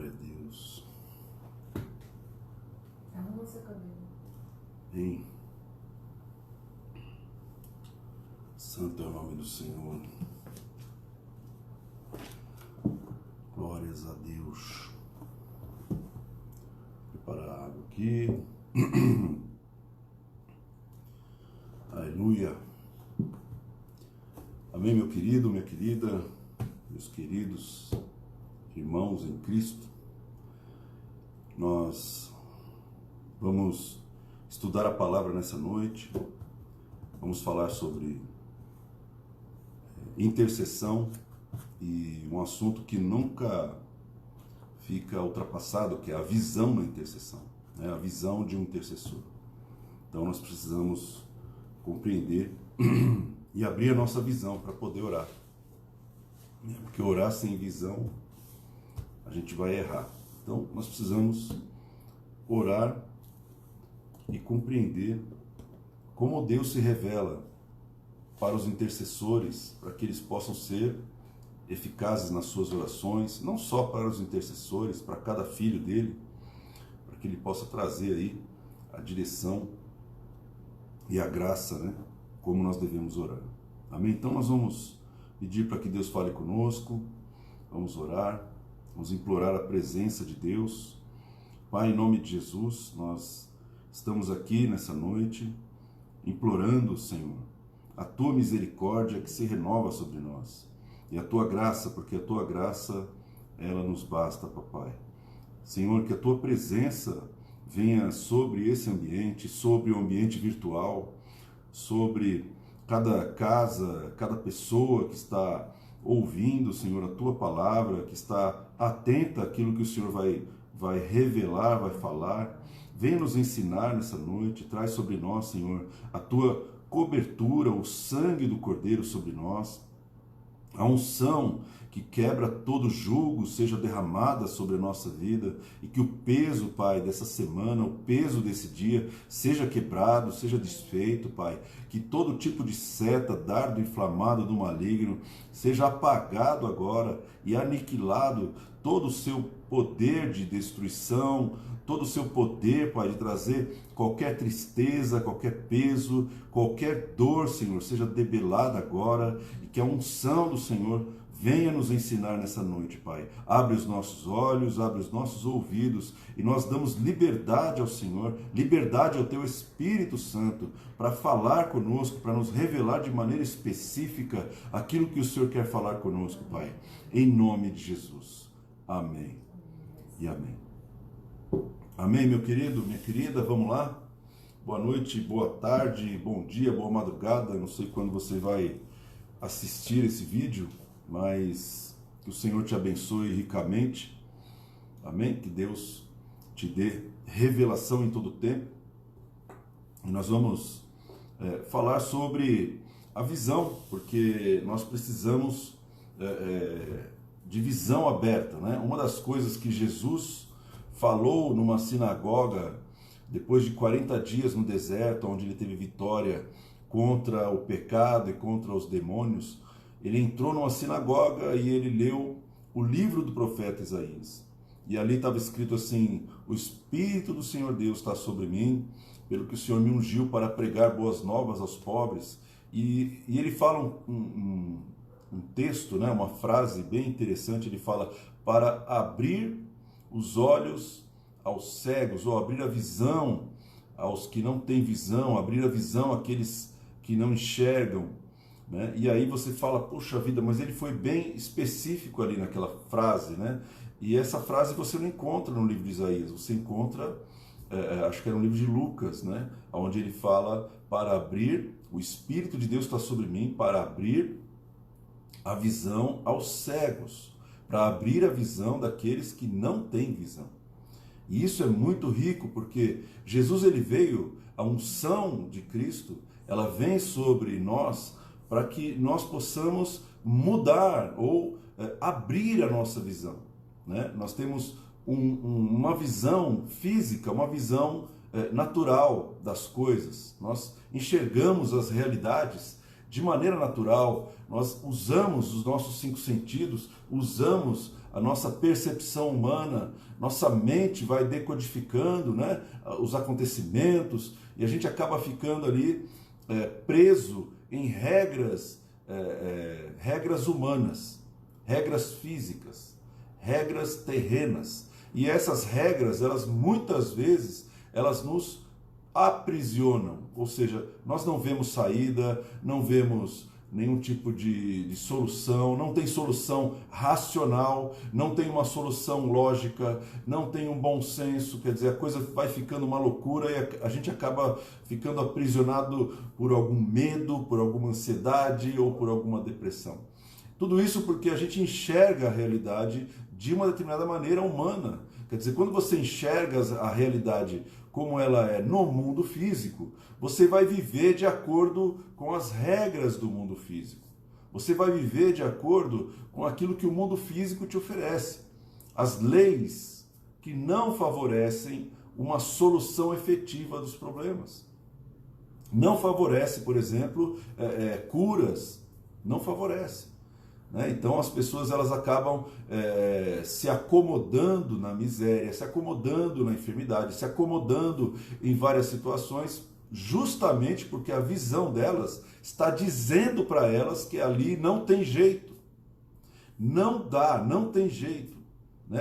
Glória a Deus. Arruma seu cabelo. Hein? Santo é o nome do Senhor. Glórias a Deus. Preparar a água aqui. Aleluia. Amém, meu querido, minha querida, meus queridos irmãos em Cristo. Nós vamos estudar a palavra nessa noite. Vamos falar sobre intercessão e um assunto que nunca fica ultrapassado, que é a visão da intercessão, né? A visão de um intercessor. Então nós precisamos compreender e abrir a nossa visão para poder orar. Porque orar sem visão, a gente vai errar. Então nós precisamos orar e compreender como Deus se revela para os intercessores, para que eles possam ser eficazes nas suas orações, não só para os intercessores, para cada filho dele, para que ele possa trazer aí a direção e a graça, né, como nós devemos orar. Amém? Então nós vamos pedir para que Deus fale conosco, vamos orar, vamos implorar a presença de Deus. Pai, em nome de Jesus, nós estamos aqui nessa noite implorando, Senhor, a Tua misericórdia que se renova sobre nós e a Tua graça, porque a Tua graça, ela nos basta, Papai. Senhor, que a Tua presença venha sobre esse ambiente, sobre o ambiente virtual, sobre cada casa, cada pessoa que está ouvindo, Senhor, a Tua palavra, que está atenta àquilo que o Senhor vai revelar, vai falar. Venha nos ensinar nessa noite, traz sobre nós, Senhor, a Tua cobertura, o sangue do Cordeiro sobre nós, a unção que quebra todo jugo seja derramada sobre a nossa vida e que o peso, Pai, dessa semana, o peso desse dia seja quebrado, seja desfeito, Pai, que todo tipo de seta, dardo inflamado do maligno seja apagado agora e aniquilado todo o seu poder de destruição, todo o seu poder, Pai, de trazer qualquer tristeza, qualquer peso, qualquer dor, Senhor, seja debelada agora e que a unção do Senhor venha nos ensinar nessa noite, Pai. Abre os nossos olhos, abre os nossos ouvidos e nós damos liberdade ao Senhor, liberdade ao Teu Espírito Santo para falar conosco, para nos revelar de maneira específica aquilo que o Senhor quer falar conosco, Pai. Em nome de Jesus. Amém e amém. Amém, meu querido, minha querida, vamos lá? Boa noite, boa tarde, bom dia, boa madrugada, não sei quando você vai assistir esse vídeo, mas que o Senhor te abençoe ricamente, amém? Que Deus te dê revelação em todo o tempo. E nós vamos falar sobre a visão, porque nós precisamos de visão aberta, né? Uma das coisas que Jesus falou numa sinagoga, depois de 40 dias no deserto, onde ele teve vitória contra o pecado e contra os demônios, ele entrou numa sinagoga e ele leu o livro do profeta Isaías. E ali estava escrito assim: o Espírito do Senhor Deus está sobre mim, pelo que o Senhor me ungiu para pregar boas novas aos pobres. E ele fala um texto, né, uma frase bem interessante, ele fala: para abrir os olhos aos cegos, ou abrir a visão aos que não têm visão, abrir a visão àqueles que não enxergam, né? E aí você fala, poxa vida, mas ele foi bem específico ali naquela frase, né? E essa frase você não encontra no livro de Isaías, você encontra, acho que era no livro de Lucas, né? Onde ele fala para abrir, o Espírito de Deus está sobre mim, para abrir a visão aos cegos, para abrir a visão daqueles que não têm visão. E isso é muito rico, porque Jesus, ele veio, a unção de Cristo, ela vem sobre nós para que nós possamos mudar ou abrir a nossa visão, né? Nós temos uma visão física, uma visão natural das coisas. Nós enxergamos as realidades de maneira natural, nós usamos os nossos 5 sentidos, usamos a nossa percepção humana, nossa mente vai decodificando, né, os acontecimentos, e a gente acaba ficando ali preso em regras humanas, regras físicas, regras terrenas. E essas regras, elas muitas vezes, elas nos aprisionam, ou seja, nós não vemos saída, não vemos nenhum tipo de solução, não tem solução racional, não tem uma solução lógica, não tem um bom senso, quer dizer, a coisa vai ficando uma loucura e a gente acaba ficando aprisionado por algum medo, por alguma ansiedade ou por alguma depressão. Tudo isso porque a gente enxerga a realidade de uma determinada maneira humana. Quer dizer, quando você enxerga a realidade como ela é no mundo físico, você vai viver de acordo com as regras do mundo físico. Você vai viver de acordo com aquilo que o mundo físico te oferece. As leis que não favorecem uma solução efetiva dos problemas. Não favorece, por exemplo, curas. Não favorece. Então as pessoas elas acabam se acomodando na miséria, se acomodando na enfermidade, se acomodando em várias situações, justamente porque a visão delas está dizendo para elas que ali não tem jeito. Não dá, não tem jeito.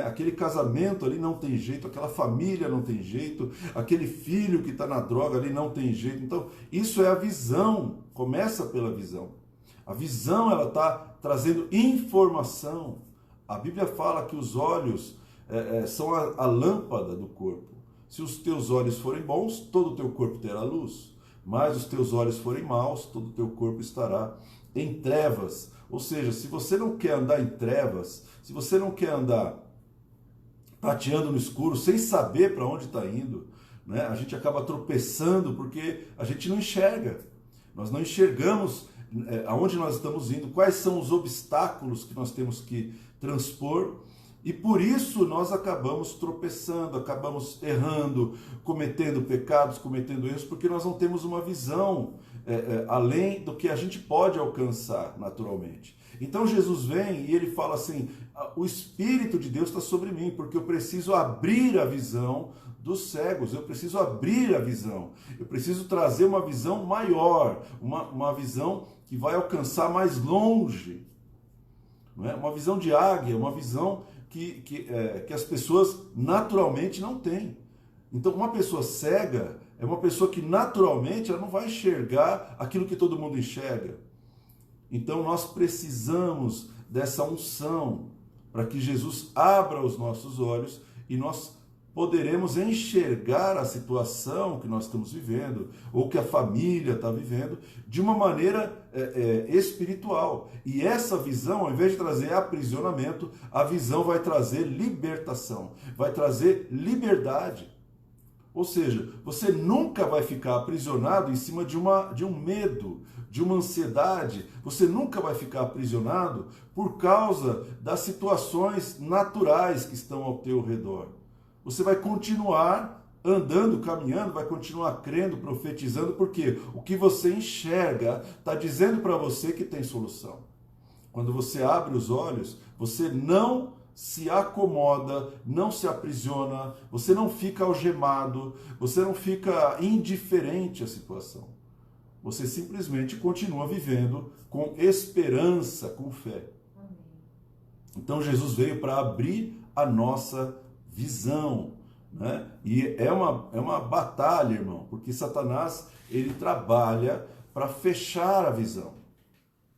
Aquele casamento ali não tem jeito, aquela família não tem jeito, aquele filho que está na droga ali não tem jeito. Então isso é a visão, começa pela visão. A visão, ela está trazendo informação. A Bíblia fala que os olhos são a lâmpada do corpo. Se os teus olhos forem bons, todo o teu corpo terá luz. Mas os teus olhos forem maus, todo o teu corpo estará em trevas. Ou seja, se você não quer andar em trevas, se você não quer andar tateando no escuro, sem saber para onde está indo, a gente acaba tropeçando porque a gente não enxerga. Nós não enxergamos aonde nós estamos indo, quais são os obstáculos que nós temos que transpor, e por isso nós acabamos tropeçando, acabamos errando, cometendo pecados, cometendo erros, porque nós não temos uma visão além do que a gente pode alcançar naturalmente. Então Jesus vem e ele fala assim, o Espírito de Deus está sobre mim, porque eu preciso abrir a visão dos cegos, eu preciso abrir a visão, eu preciso trazer uma visão maior, uma visão que vai alcançar mais longe, uma visão de águia, uma visão que as pessoas naturalmente não têm. Então uma pessoa cega é uma pessoa que naturalmente ela não vai enxergar aquilo que todo mundo enxerga. Então nós precisamos dessa unção para que Jesus abra os nossos olhos e nós poderemos enxergar a situação que nós estamos vivendo, ou que a família está vivendo, de uma maneira espiritual. E essa visão, ao invés de trazer aprisionamento, a visão vai trazer libertação, vai trazer liberdade. Ou seja, você nunca vai ficar aprisionado em cima de um medo, de uma ansiedade, você nunca vai ficar aprisionado por causa das situações naturais que estão ao teu redor. Você vai continuar andando, caminhando, vai continuar crendo, profetizando, porque o que você enxerga está dizendo para você que tem solução. Quando você abre os olhos, você não se acomoda, não se aprisiona, você não fica algemado, você não fica indiferente à situação. Você simplesmente continua vivendo com esperança, com fé. Então Jesus veio para abrir a nossa visão, E é uma batalha, irmão, porque Satanás, ele trabalha para fechar a visão,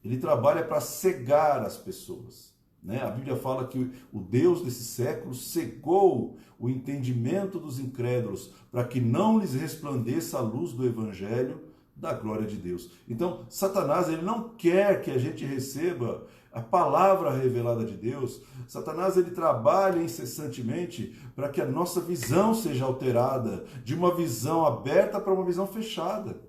ele trabalha para cegar as pessoas, A Bíblia fala que o Deus desse século cegou o entendimento dos incrédulos para que não lhes resplandeça a luz do Evangelho da glória de Deus. Então, Satanás, ele não quer que a gente receba a palavra revelada de Deus. Satanás, ele trabalha incessantemente para que a nossa visão seja alterada, de uma visão aberta para uma visão fechada.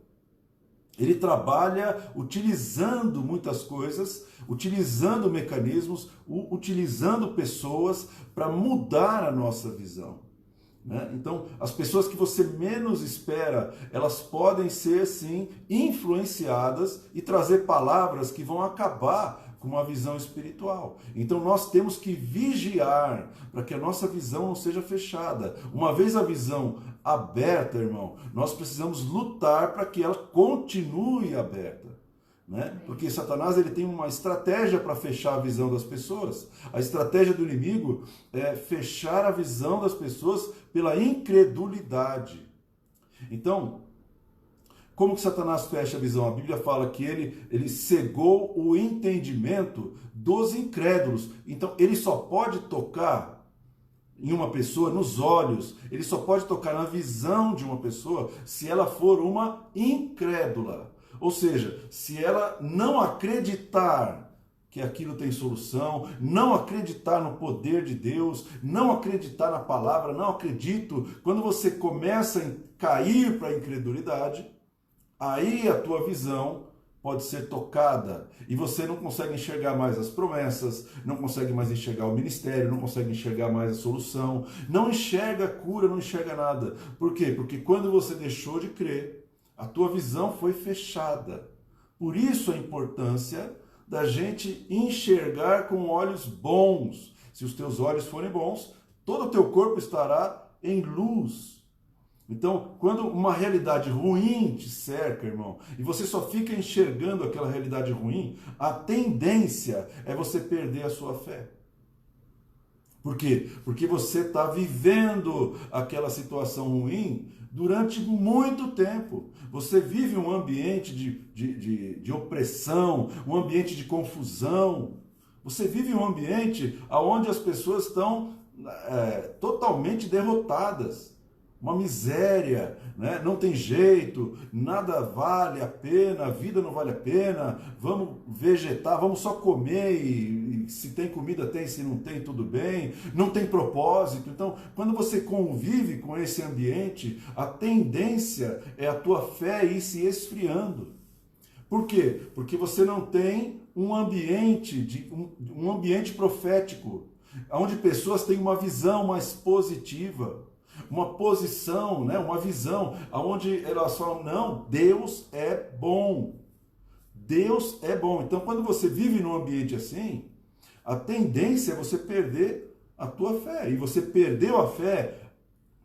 Ele trabalha utilizando muitas coisas, utilizando mecanismos, utilizando pessoas para mudar a nossa visão. Então, as pessoas que você menos espera, elas podem ser, sim, influenciadas e trazer palavras que vão acabar, com uma visão espiritual. Então nós temos que vigiar para que a nossa visão não seja fechada. Uma vez a visão aberta, irmão, nós precisamos lutar para que ela continue aberta. Né? Porque Satanás ele tem uma estratégia para fechar a visão das pessoas. A estratégia do inimigo é fechar a visão das pessoas pela incredulidade. Então, como que Satanás fecha a visão? A Bíblia fala que ele cegou o entendimento dos incrédulos. Então, ele só pode tocar em uma pessoa, nos olhos, ele só pode tocar na visão de uma pessoa se ela for uma incrédula. Ou seja, se ela não acreditar que aquilo tem solução, não acreditar no poder de Deus, não acreditar na palavra, não acredito, quando você começa a cair para a incredulidade, aí a tua visão pode ser tocada e você não consegue enxergar mais as promessas, não consegue mais enxergar o ministério, não consegue enxergar mais a solução, não enxerga a cura, não enxerga nada. Por quê? Porque quando você deixou de crer, a tua visão foi fechada. Por isso a importância da gente enxergar com olhos bons. Se os teus olhos forem bons, todo o teu corpo estará em luz. Então, quando uma realidade ruim te cerca, irmão, e você só fica enxergando aquela realidade ruim, a tendência é você perder a sua fé. Por quê? Porque você está vivendo aquela situação ruim durante muito tempo. Você vive um ambiente de opressão, um ambiente de confusão. Você vive um ambiente onde as pessoas estão totalmente derrotadas. Uma miséria, né? Não tem jeito, nada vale a pena, a vida não vale a pena, vamos vegetar, vamos só comer e se tem comida tem, se não tem tudo bem, não tem propósito. Então, quando você convive com esse ambiente, a tendência é a tua fé ir se esfriando. Por quê? Porque você não tem um ambiente, um ambiente profético, onde pessoas têm uma visão mais positiva, uma posição, né, uma visão, onde elas falam, não, Deus é bom. Deus é bom. Então, quando você vive num ambiente assim, a tendência é você perder a tua fé. E você perdeu a fé,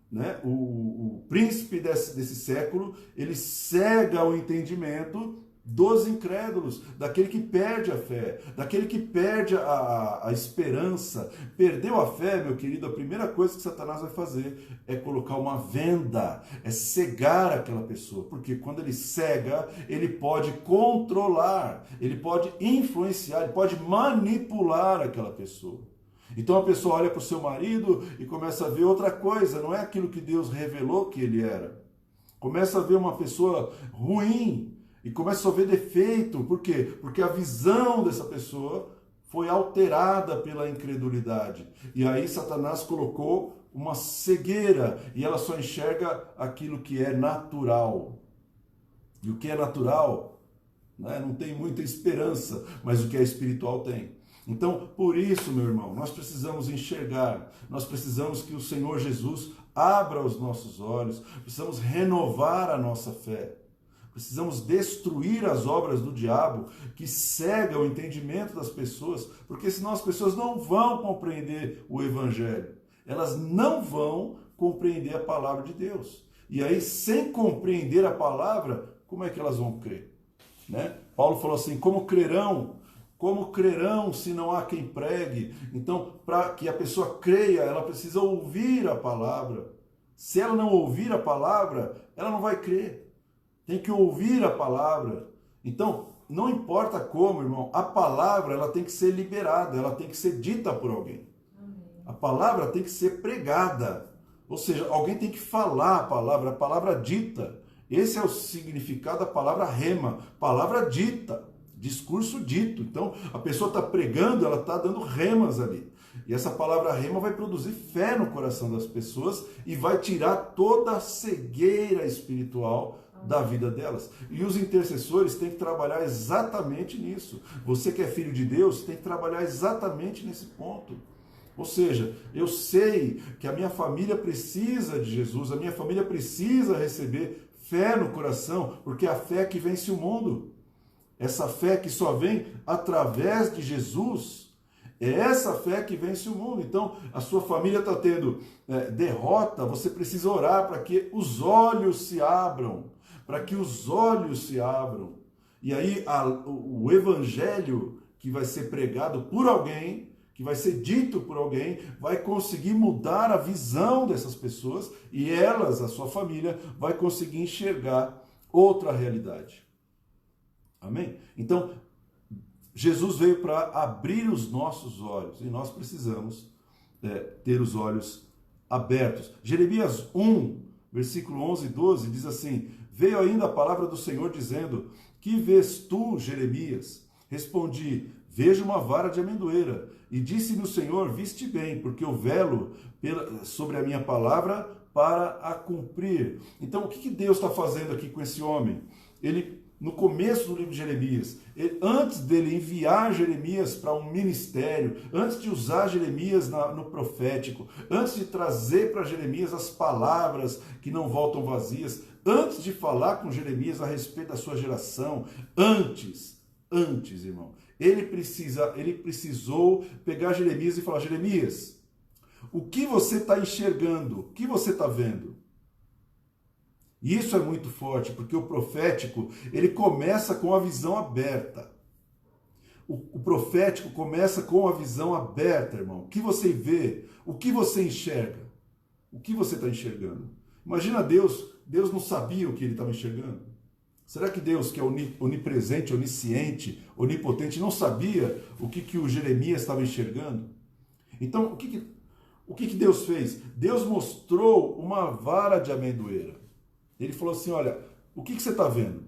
né? O príncipe desse século, ele cega o entendimento dos incrédulos, daquele que perde a fé, daquele que perde a esperança. Perdeu a fé, meu querido, a primeira coisa que Satanás vai fazer é colocar uma venda, é cegar aquela pessoa, porque quando ele cega, ele pode controlar, ele pode influenciar, ele pode manipular aquela pessoa. Então a pessoa olha para o seu marido e começa a ver outra coisa, não é aquilo que Deus revelou que ele era. Começa a ver uma pessoa ruim, e começa a ver defeito. Por quê? Porque a visão dessa pessoa foi alterada pela incredulidade. E aí Satanás colocou uma cegueira e ela só enxerga aquilo que é natural. E o que é natural, né, não tem muita esperança, mas o que é espiritual tem. Então, por isso, meu irmão, nós precisamos enxergar, nós precisamos que o Senhor Jesus abra os nossos olhos, precisamos renovar a nossa fé. Precisamos destruir as obras do diabo que cega o entendimento das pessoas, porque senão as pessoas não vão compreender o Evangelho. Elas não vão compreender a palavra de Deus. E aí, sem compreender a palavra, como é que elas vão crer? Né? Paulo falou assim, como crerão se não há quem pregue? Então, para que a pessoa creia, ela precisa ouvir a palavra. Se ela não ouvir a palavra, ela não vai crer. Tem que ouvir a palavra. Então, não importa como, irmão, a palavra ela tem que ser liberada, ela tem que ser dita por alguém. A palavra tem que ser pregada. Ou seja, alguém tem que falar a palavra dita. Esse é o significado da palavra rema, palavra dita, discurso dito. Então, a pessoa está pregando, ela está dando remas ali. E essa palavra rema vai produzir fé no coração das pessoas e vai tirar toda a cegueira espiritual da vida delas. E os intercessores têm que trabalhar exatamente nisso. Você que é filho de Deus tem que trabalhar exatamente nesse ponto. Ou seja, eu sei que a minha família precisa de Jesus, a minha família precisa receber fé no coração, porque é a fé que vence o mundo. essa fé que só vem através de Jesus, é essa fé que vence o mundo. Então, a sua família está tendo derrota, você precisa orar para que os olhos se abram, para que os olhos se abram. E aí o evangelho que vai ser pregado por alguém, que vai ser dito por alguém, vai conseguir mudar a visão dessas pessoas e elas, a sua família, vai conseguir enxergar outra realidade. Amém? Então, Jesus veio para abrir os nossos olhos e nós precisamos ter os olhos abertos. Jeremias 1, versículo 11 e 12 diz assim: veio ainda a palavra do Senhor dizendo: que vês tu, Jeremias? Respondi: vejo uma vara de amendoeira. E disse-me o Senhor: viste bem, porque eu velo sobre a minha palavra para a cumprir. Então, o que Deus está fazendo aqui com esse homem? Ele, no começo do livro de Jeremias, antes dele enviar Jeremias para um ministério, antes de usar Jeremias no profético, antes de trazer para Jeremias as palavras que não voltam vazias, antes de falar com Jeremias a respeito da sua geração, antes, irmão, ele precisou pegar Jeremias e falar: Jeremias, o que você está enxergando? O que você está vendo? E isso é muito forte, porque o profético, ele começa com a visão aberta. O profético começa com a visão aberta, irmão. O que você vê? O que você enxerga? O que você está enxergando? Imagina Deus não sabia o que ele estava enxergando. Será que Deus, que é onipresente, onisciente, onipotente, não sabia o que o Jeremias estava enxergando? Então, o que Deus fez? Deus mostrou uma vara de amendoeira. Ele falou assim: olha, o que você está vendo?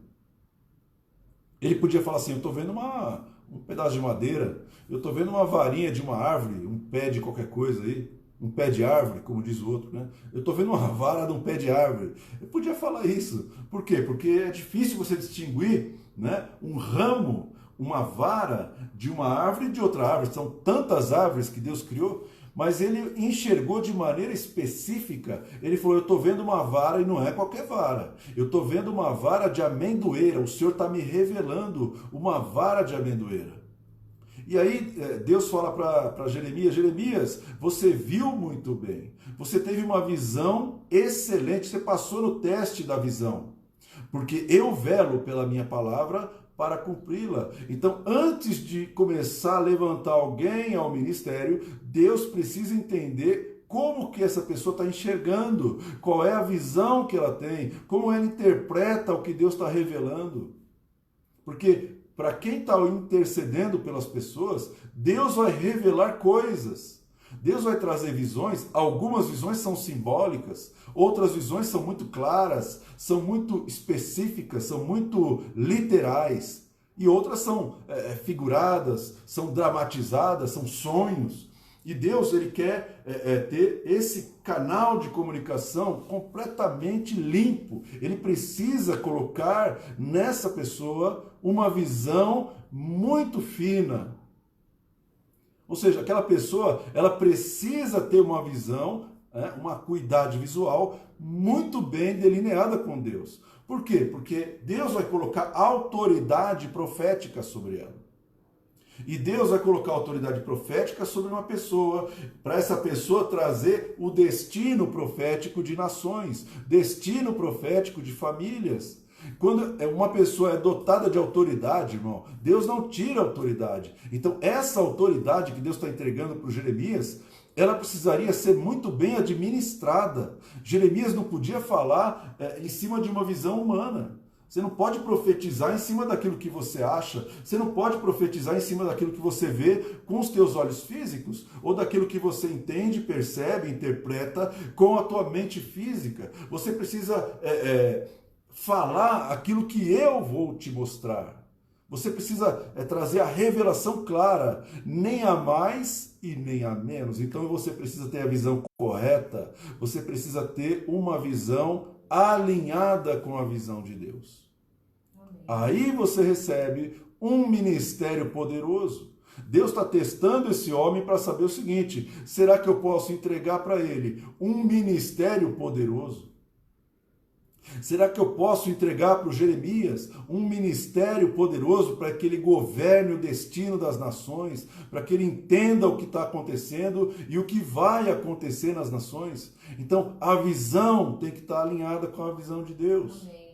Ele podia falar assim: eu estou vendo um pedaço de madeira, eu estou vendo uma varinha de uma árvore, um pé de qualquer coisa aí, um pé de árvore, como diz o outro, né? Eu estou vendo uma vara de um pé de árvore. Eu podia falar isso. Por quê? Porque é difícil você distinguir, né, um ramo, uma vara de uma árvore e de outra árvore. São tantas árvores que Deus criou. Mas ele enxergou de maneira específica. Ele falou: eu estou vendo uma vara e não é qualquer vara. Eu estou vendo uma vara de amendoeira. O Senhor está me revelando uma vara de amendoeira. E aí Deus fala para Jeremias: Jeremias, você viu muito bem. Você teve uma visão excelente. Você passou no teste da visão. Porque eu velo pela minha palavra para cumpri-la. Então, antes de começar a levantar alguém ao ministério, Deus precisa entender como que essa pessoa está enxergando, qual é a visão que ela tem, como ela interpreta o que Deus está revelando. Porque para quem está intercedendo pelas pessoas, Deus vai revelar coisas. Deus vai trazer visões. Algumas visões são simbólicas, outras visões são muito claras, são muito específicas, são muito literais, e outras são figuradas, são dramatizadas, são sonhos. E Deus, ele quer ter esse canal de comunicação completamente limpo. Ele precisa colocar nessa pessoa uma visão muito fina. Ou seja, aquela pessoa, ela precisa ter uma visão, uma acuidade visual muito bem delineada com Deus. Por quê? Porque Deus vai colocar autoridade profética sobre ela. E Deus vai colocar autoridade profética sobre uma pessoa, para essa pessoa trazer o destino profético de nações, destino profético de famílias. Quando uma pessoa é dotada de autoridade, irmão, Deus não tira a autoridade. Então, essa autoridade que Deus está entregando para o Jeremias, ela precisaria ser muito bem administrada. Jeremias não podia falar em cima de uma visão humana. Você não pode profetizar em cima daquilo que você acha. Você não pode profetizar em cima daquilo que você vê com os teus olhos físicos, ou daquilo que você entende, percebe, interpreta com a tua mente física. Você precisa falar aquilo que eu vou te mostrar. Você precisa trazer a revelação clara, nem a mais e nem a menos. Então você precisa ter a visão correta, você precisa ter uma visão alinhada com a visão de Deus. Amém. Aí você recebe um ministério poderoso. Deus está testando esse homem para saber o seguinte: será que eu posso entregar para ele um ministério poderoso? Será que eu posso entregar para o Jeremias um ministério poderoso para que ele governe o destino das nações, para que ele entenda o que está acontecendo e o que vai acontecer nas nações? Então, a visão tem que estar alinhada com a visão de Deus. Amém.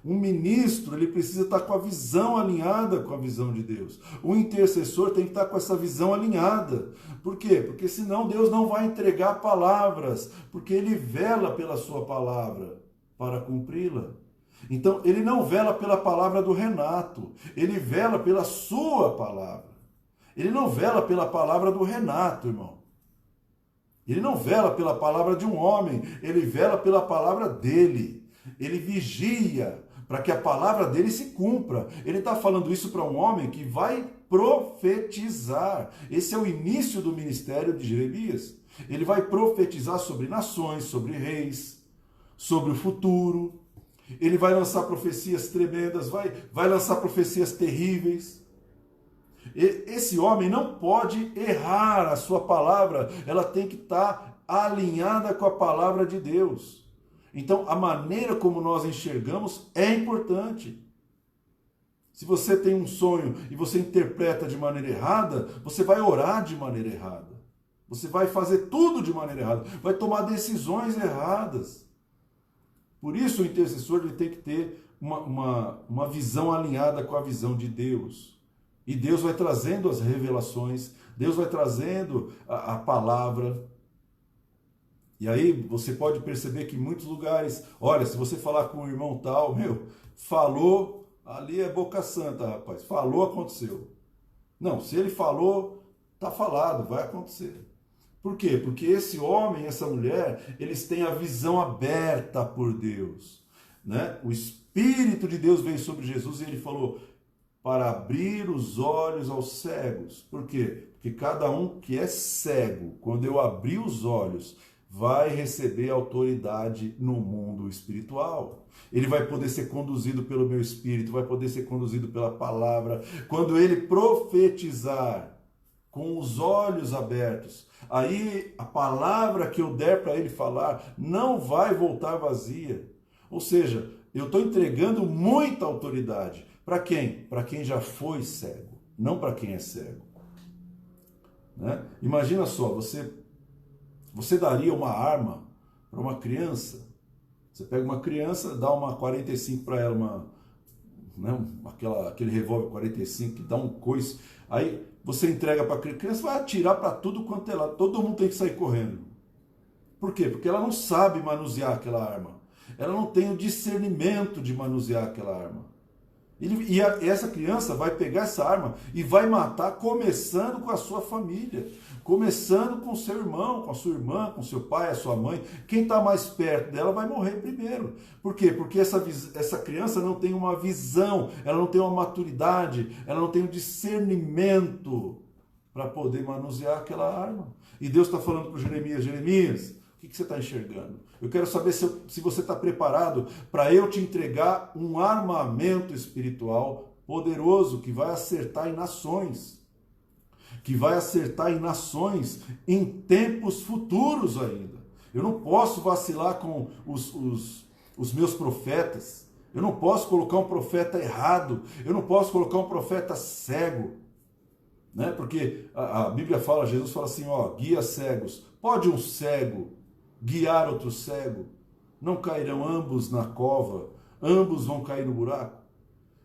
Um ministro, ele precisa estar com a visão alinhada com a visão de Deus. O intercessor tem que estar com essa visão alinhada. Por quê? Porque senão Deus não vai entregar palavras, porque ele vela pela sua palavra para cumpri-la. Então, ele não vela pela palavra do Renato, ele vela pela sua palavra. Ele não vela pela palavra do Renato, irmão. Ele não vela pela palavra de um homem, ele vela pela palavra dele. Ele vigia para que a palavra dele se cumpra. Ele está falando isso para um homem que vai profetizar. Esse é o início do ministério de Jeremias. Ele vai profetizar sobre nações, sobre reis, sobre o futuro. Ele vai lançar profecias tremendas, vai lançar profecias terríveis. Esse homem não pode errar a sua palavra, ela tem que estar alinhada com a palavra de Deus. Então, a maneira como nós enxergamos é importante. Se você tem um sonho e você interpreta de maneira errada, você vai orar de maneira errada. Você vai fazer tudo de maneira errada, vai tomar decisões erradas. Por isso, o intercessor ele tem que ter uma visão alinhada com a visão de Deus. E Deus vai trazendo as revelações, Deus vai trazendo a palavra. E aí você pode perceber que em muitos lugares, olha, se você falar com o irmão tal, falou, ali é boca santa, rapaz, falou, aconteceu. Não, se ele falou, tá falado, vai acontecer. Por quê? Porque esse homem, essa mulher, eles têm a visão aberta por Deus, né? O Espírito de Deus veio sobre Jesus e ele falou para abrir os olhos aos cegos. Por quê? Porque cada um que é cego, quando eu abrir os olhos, vai receber autoridade no mundo espiritual. Ele vai poder ser conduzido pelo meu Espírito, vai poder ser conduzido pela palavra. Quando ele profetizar com os olhos abertos, aí a palavra que eu der para ele falar não vai voltar vazia. Ou seja, eu estou entregando muita autoridade. Para quem? Para quem já foi cego, não para quem é cego. Né? Imagina só, você daria uma arma para uma criança? Você pega uma criança, dá uma 45 para ela, aquele revólver 45 que dá um coice, aí você entrega para a criança, vai atirar para tudo quanto é lá, todo mundo tem que sair correndo. Por quê? Porque ela não sabe manusear aquela arma, ela não tem o discernimento de manusear aquela arma. E essa criança vai pegar essa arma e vai matar, começando com a sua família, começando com o seu irmão, com a sua irmã, com o seu pai, a sua mãe. Quem está mais perto dela vai morrer primeiro. Por quê? Porque essa criança não tem uma visão, ela não tem uma maturidade, ela não tem um discernimento para poder manusear aquela arma. E Deus está falando para o Jeremias, Jeremias, o que você está enxergando? Eu quero saber se você está preparado para eu te entregar um armamento espiritual poderoso que vai acertar em nações. Que vai acertar em nações em tempos futuros ainda. Eu não posso vacilar com os meus profetas. Eu não posso colocar um profeta errado. Eu não posso colocar um profeta cego. Né? Porque a Bíblia fala, Jesus fala assim, guia cegos. Pode um cego guiar outro cego? Não cairão ambos na cova? Ambos vão cair no buraco?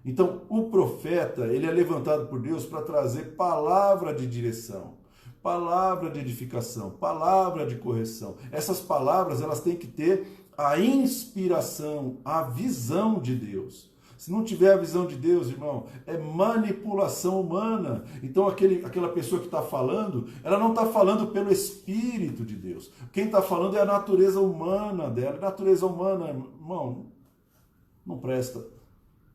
Então, o profeta, ele é levantado por Deus para trazer palavra de direção, palavra de edificação, palavra de correção. Essas palavras, elas têm que ter a inspiração, a visão de Deus. Se não tiver a visão de Deus, irmão, é manipulação humana. Então, aquela pessoa que está falando, ela não está falando pelo Espírito de Deus. Quem está falando é a natureza humana dela. A natureza humana, irmão, não presta.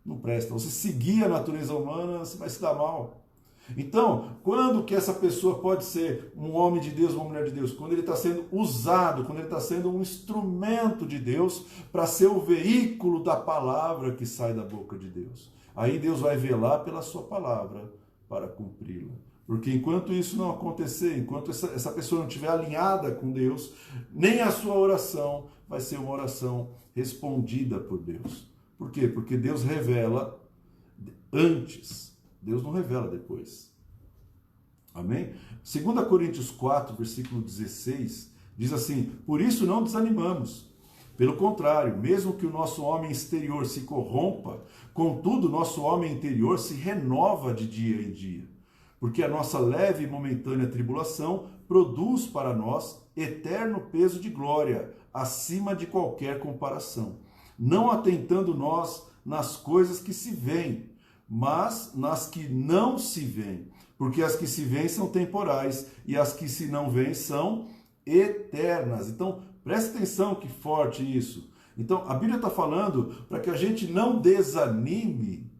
Não presta. Você seguir a natureza humana, você vai se dar mal. Então, quando que essa pessoa pode ser um homem de Deus, uma mulher de Deus? Quando ele está sendo usado, quando ele está sendo um instrumento de Deus para ser o veículo da palavra que sai da boca de Deus. Aí Deus vai velar pela sua palavra para cumpri-la. Porque enquanto isso não acontecer, enquanto essa pessoa não estiver alinhada com Deus, nem a sua oração vai ser uma oração respondida por Deus. Por quê? Porque Deus revela antes, Deus não revela depois. Amém? 2 Coríntios 4, versículo 16, diz assim: por isso não desanimamos. Pelo contrário, mesmo que o nosso homem exterior se corrompa, contudo, nosso homem interior se renova de dia em dia. Porque a nossa leve e momentânea tribulação produz para nós eterno peso de glória, acima de qualquer comparação. Não atentando nós nas coisas que se veem, mas nas que não se veem. Porque as que se veem são temporais e as que se não veem são eternas. Então, preste atenção que forte isso. Então, a Bíblia está falando para que a gente não desanime,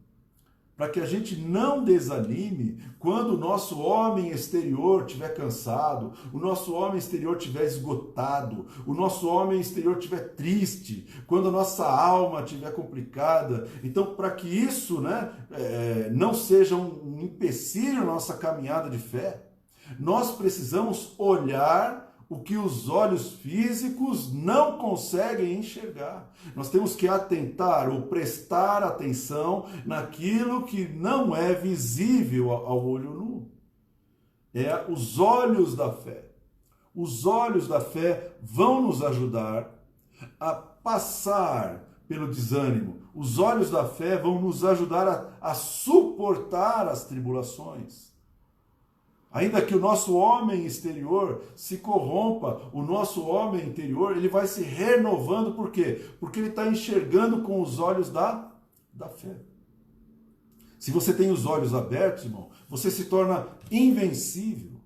quando o nosso homem exterior estiver cansado, o nosso homem exterior estiver esgotado, o nosso homem exterior estiver triste, quando a nossa alma estiver complicada. Então, para que isso, não seja um empecilho na nossa caminhada de fé, nós precisamos olhar o que os olhos físicos não conseguem enxergar. Nós temos que atentar ou prestar atenção naquilo que não é visível ao olho nu. É os olhos da fé. Os olhos da fé vão nos ajudar a passar pelo desânimo. Os olhos da fé vão nos ajudar a suportar as tribulações. Ainda que o nosso homem exterior se corrompa, o nosso homem interior, ele vai se renovando. Por quê? Porque ele está enxergando com os olhos da fé. Se você tem os olhos abertos, irmão, você se torna invencível.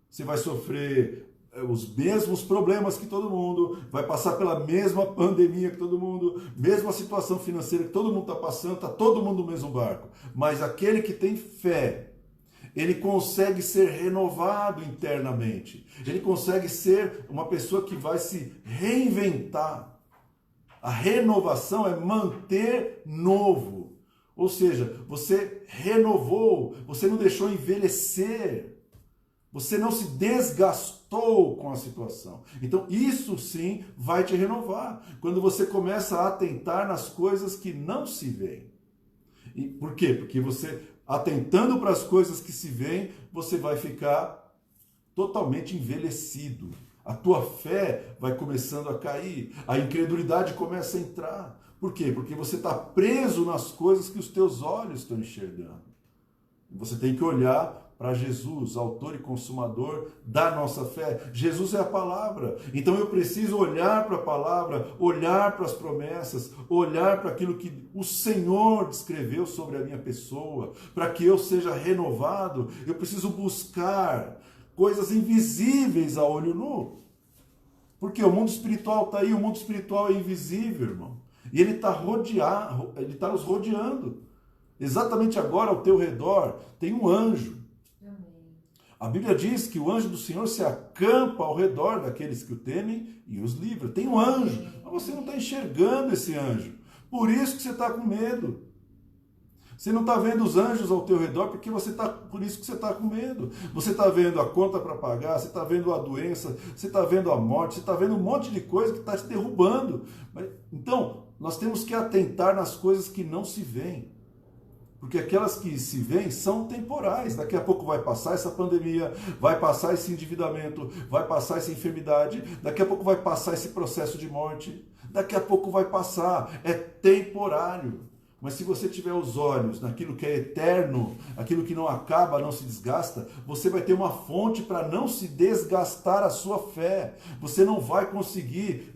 Você vai sofrer os mesmos problemas que todo mundo, vai passar pela mesma pandemia que todo mundo, mesma situação financeira que todo mundo está passando, está todo mundo no mesmo barco. Mas aquele que tem fé, ele consegue ser renovado internamente. Ele consegue ser uma pessoa que vai se reinventar. A renovação é manter novo. Ou seja, você renovou, você não deixou envelhecer. Você não se desgastou com a situação. Então, isso sim vai te renovar. Quando você começa a atentar nas coisas que não se veem. E por quê? Porque você, atentando para as coisas que se veem, você vai ficar totalmente envelhecido. A tua fé vai começando a cair. A incredulidade começa a entrar. Por quê? Porque você está preso nas coisas que os teus olhos estão enxergando. Você tem que olhar para Jesus, autor e consumador da nossa fé. Jesus é a palavra. Então eu preciso olhar para a palavra, olhar para as promessas, olhar para aquilo que o Senhor descreveu sobre a minha pessoa, para que eu seja renovado. Eu preciso buscar coisas invisíveis a olho nu. Porque o mundo espiritual está aí, o mundo espiritual é invisível, irmão. E ele está nos rodeando. Exatamente agora ao teu redor tem um anjo. A Bíblia diz que o anjo do Senhor se acampa ao redor daqueles que o temem e os livra. Tem um anjo, mas você não está enxergando esse anjo. Por isso que você está com medo. Você não está vendo os anjos ao teu redor por isso que você está com medo. Você está vendo a conta para pagar, você está vendo a doença, você está vendo a morte, você está vendo um monte de coisa que está te derrubando. Então, nós temos que atentar nas coisas que não se veem. Porque aquelas que se veem são temporais. Daqui a pouco vai passar essa pandemia, vai passar esse endividamento, vai passar essa enfermidade, daqui a pouco vai passar esse processo de morte, daqui a pouco vai passar. É temporário. Mas se você tiver os olhos naquilo que é eterno, aquilo que não acaba, não se desgasta, você vai ter uma fonte para não se desgastar a sua fé. Você não vai conseguir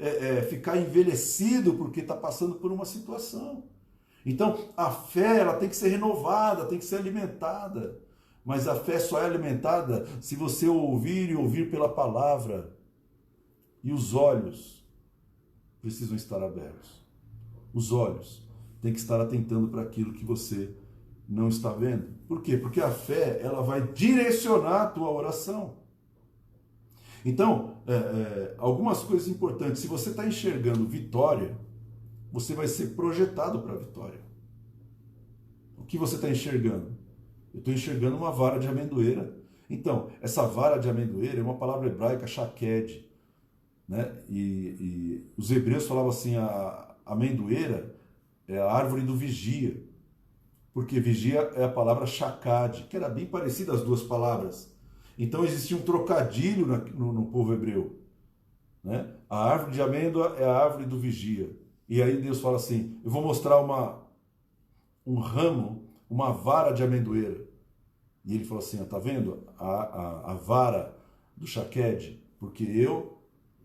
ficar envelhecido porque está passando por uma situação. Então, a fé ela tem que ser renovada, tem que ser alimentada. Mas a fé só é alimentada se você ouvir e ouvir pela palavra. E os olhos precisam estar abertos. Os olhos têm que estar atentando para aquilo que você não está vendo. Por quê? Porque a fé ela vai direcionar a tua oração. Então, algumas coisas importantes. Se você está enxergando vitória, você vai ser projetado para a vitória. O que você está enxergando? Eu estou enxergando uma vara de amendoeira. Então, essa vara de amendoeira é uma palavra hebraica, shaked. né? E os hebreus falavam assim, a amendoeira é a árvore do vigia, porque vigia é a palavra shakad, que era bem parecida as duas palavras. Então existia um trocadilho no povo hebreu, né? A árvore de amêndoa é a árvore do vigia. E aí Deus fala assim, eu vou mostrar um ramo, uma vara de amendoeira. E ele falou assim, tá vendo? A vara do shaked, porque eu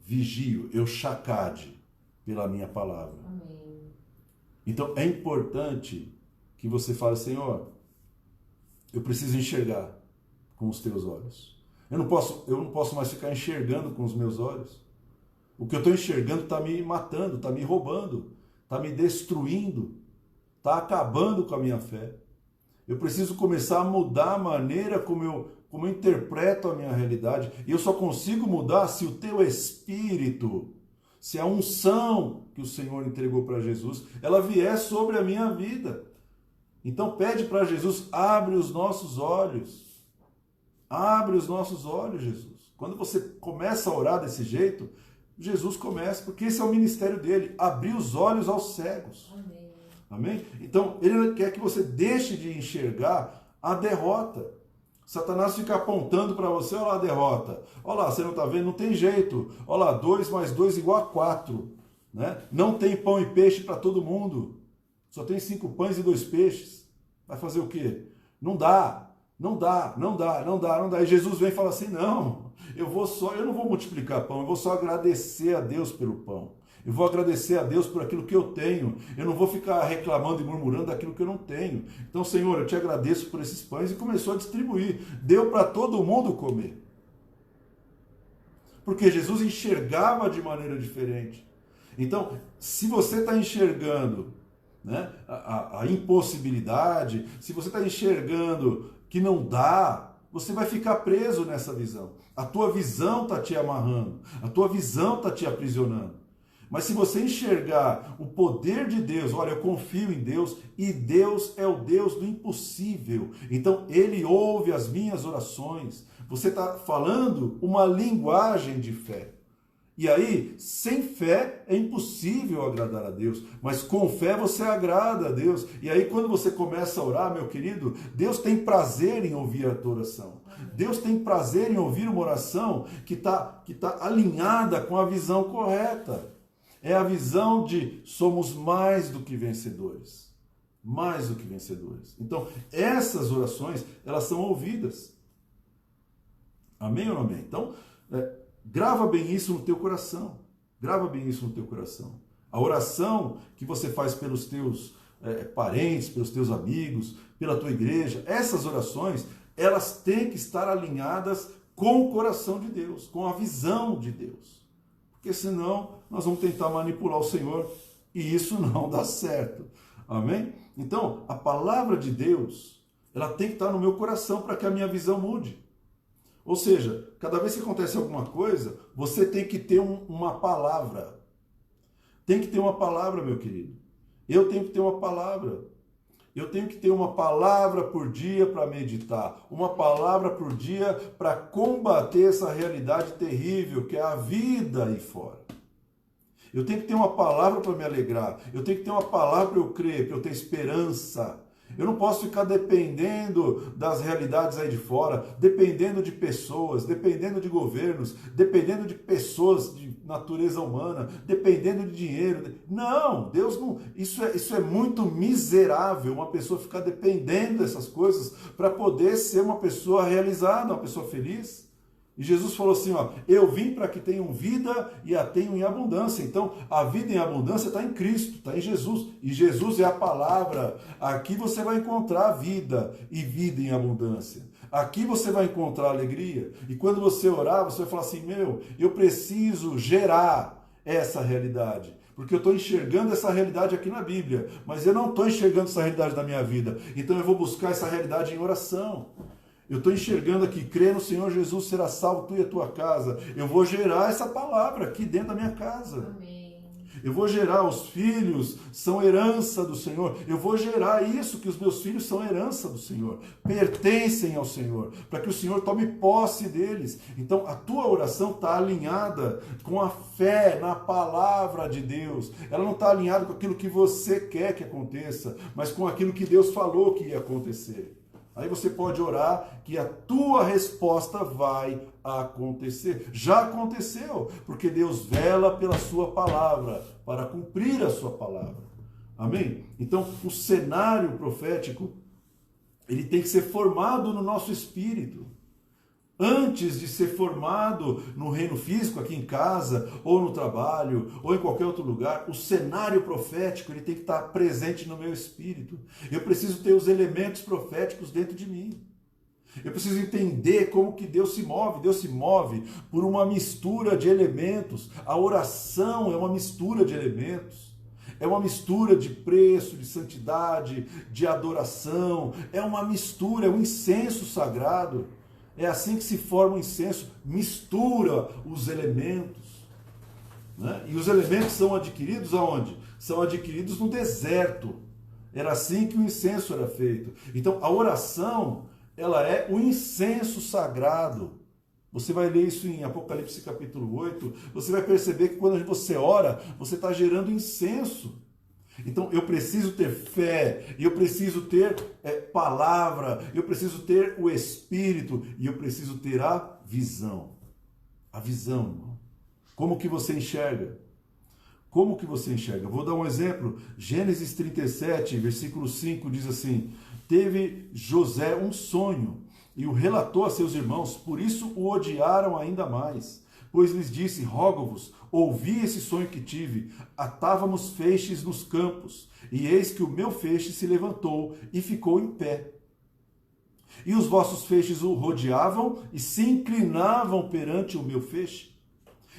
vigio, eu shakad pela minha palavra. Amém. Então é importante que você fale, Senhor, eu preciso enxergar com os teus olhos. Eu não posso mais ficar enxergando com os meus olhos. O que eu estou enxergando está me matando, está me roubando, está me destruindo, está acabando com a minha fé. Eu preciso começar a mudar a maneira como eu interpreto a minha realidade. E eu só consigo mudar se o teu Espírito, se a unção que o Senhor entregou para Jesus, ela vier sobre a minha vida. Então pede para Jesus, abre os nossos olhos. Abre os nossos olhos, Jesus. Quando você começa a orar desse jeito, Jesus começa, porque esse é o ministério dele, abrir os olhos aos cegos. Amém. Amém? Então, ele quer que você deixe de enxergar a derrota. Satanás fica apontando para você, olha lá a derrota. Olha lá, você não está vendo? Não tem jeito. Olha lá, 2 mais 2 igual a 4. Né? Não tem pão e peixe para todo mundo. Só tem 5 pães e 2 peixes. Vai fazer o quê? Não dá. Não dá. E Jesus vem e fala assim, não, eu não vou multiplicar pão, eu vou só agradecer a Deus pelo pão. Eu vou agradecer a Deus por aquilo que eu tenho. Eu não vou ficar reclamando e murmurando daquilo que eu não tenho. Então, Senhor, eu te agradeço por esses pães, e começou a distribuir. Deu para todo mundo comer. Porque Jesus enxergava de maneira diferente. Então, se você está enxergando, né, a impossibilidade, se você está enxergando que não dá, você vai ficar preso nessa visão. A tua visão está te amarrando, a tua visão está te aprisionando. Mas se você enxergar o poder de Deus, olha, eu confio em Deus, e Deus é o Deus do impossível. Então, Ele ouve as minhas orações. Você está falando uma linguagem de fé. E aí, sem fé é impossível agradar a Deus, mas com fé você agrada a Deus. E aí, quando você começa a orar, meu querido, Deus tem prazer em ouvir a tua oração. Deus tem prazer em ouvir uma oração que tá alinhada com a visão correta. É a visão de somos mais do que vencedores. Mais do que vencedores. Então, essas orações, elas são ouvidas. Amém ou não amém? Então, grava bem isso no teu coração. Grava bem isso no teu coração. A oração que você faz pelos teus parentes, pelos teus amigos, pela tua igreja, essas orações, elas têm que estar alinhadas com o coração de Deus, com a visão de Deus. Porque senão nós vamos tentar manipular o Senhor e isso não dá certo. Amém? Então, a palavra de Deus, ela tem que estar no meu coração para que a minha visão mude. Ou seja, cada vez que acontece alguma coisa, você tem que ter uma palavra. Tem que ter uma palavra, meu querido. Eu tenho que ter uma palavra. Eu tenho que ter uma palavra por dia para meditar. Uma palavra por dia para combater essa realidade terrível que é a vida aí fora. Eu tenho que ter uma palavra para me alegrar. Eu tenho que ter uma palavra para eu crer, para eu ter esperança. Eu não posso ficar dependendo das realidades aí de fora, dependendo de pessoas, dependendo de governos, dependendo de pessoas de natureza humana, dependendo de dinheiro. Não, Deus não. Isso é muito miserável, uma pessoa ficar dependendo dessas coisas para poder ser uma pessoa realizada, uma pessoa feliz. E Jesus falou assim, ó, eu vim para que tenham vida e a tenham em abundância. Então, a vida em abundância está em Cristo, está em Jesus. E Jesus é a palavra. Aqui você vai encontrar vida e vida em abundância. Aqui você vai encontrar alegria. E quando você orar, você vai falar assim, eu preciso gerar essa realidade. Porque eu estou enxergando essa realidade aqui na Bíblia. Mas eu não estou enxergando essa realidade na minha vida. Então eu vou buscar essa realidade em oração. Eu estou enxergando aqui, crê no Senhor Jesus, será salvo tu e a tua casa. Eu vou gerar essa palavra aqui dentro da minha casa. Amém. Eu vou gerar, os filhos são herança do Senhor. Eu vou gerar isso, que os meus filhos são herança do Senhor. Pertencem ao Senhor, para que o Senhor tome posse deles. Então a tua oração está alinhada com a fé na palavra de Deus. Ela não está alinhada com aquilo que você quer que aconteça, mas com aquilo que Deus falou que ia acontecer. Aí você pode orar que a tua resposta vai acontecer. Já aconteceu, porque Deus vela pela sua palavra, para cumprir a sua palavra. Amém? Então, o cenário profético, ele tem que ser formado no nosso espírito. Antes de ser formado no reino físico, aqui em casa, ou no trabalho, ou em qualquer outro lugar, o cenário profético ele tem que estar presente no meu espírito. Eu preciso ter os elementos proféticos dentro de mim. Eu preciso entender como que Deus se move. Deus se move por uma mistura de elementos. A oração é uma mistura de elementos. É uma mistura de preço, de santidade, de adoração. É uma mistura, é um incenso sagrado. É assim que se forma o incenso, mistura os elementos. Né? E os elementos são adquiridos aonde? São adquiridos no deserto. Era assim que o incenso era feito. Então a oração, ela é o incenso sagrado. Você vai ler isso em Apocalipse capítulo 8, você vai perceber que quando você ora, você está gerando incenso. Então eu preciso ter fé, eu preciso ter palavra, eu preciso ter o Espírito e eu preciso ter a visão. A visão, irmão. Como que você enxerga? Como que você enxerga? Vou dar um exemplo. Gênesis 37, versículo 5 diz assim: teve José um sonho e o relatou a seus irmãos, por isso o odiaram ainda mais. Pois lhes disse, rogo-vos, ouvi esse sonho que tive, atávamos feixes nos campos, e eis que o meu feixe se levantou e ficou em pé. E os vossos feixes o rodeavam e se inclinavam perante o meu feixe.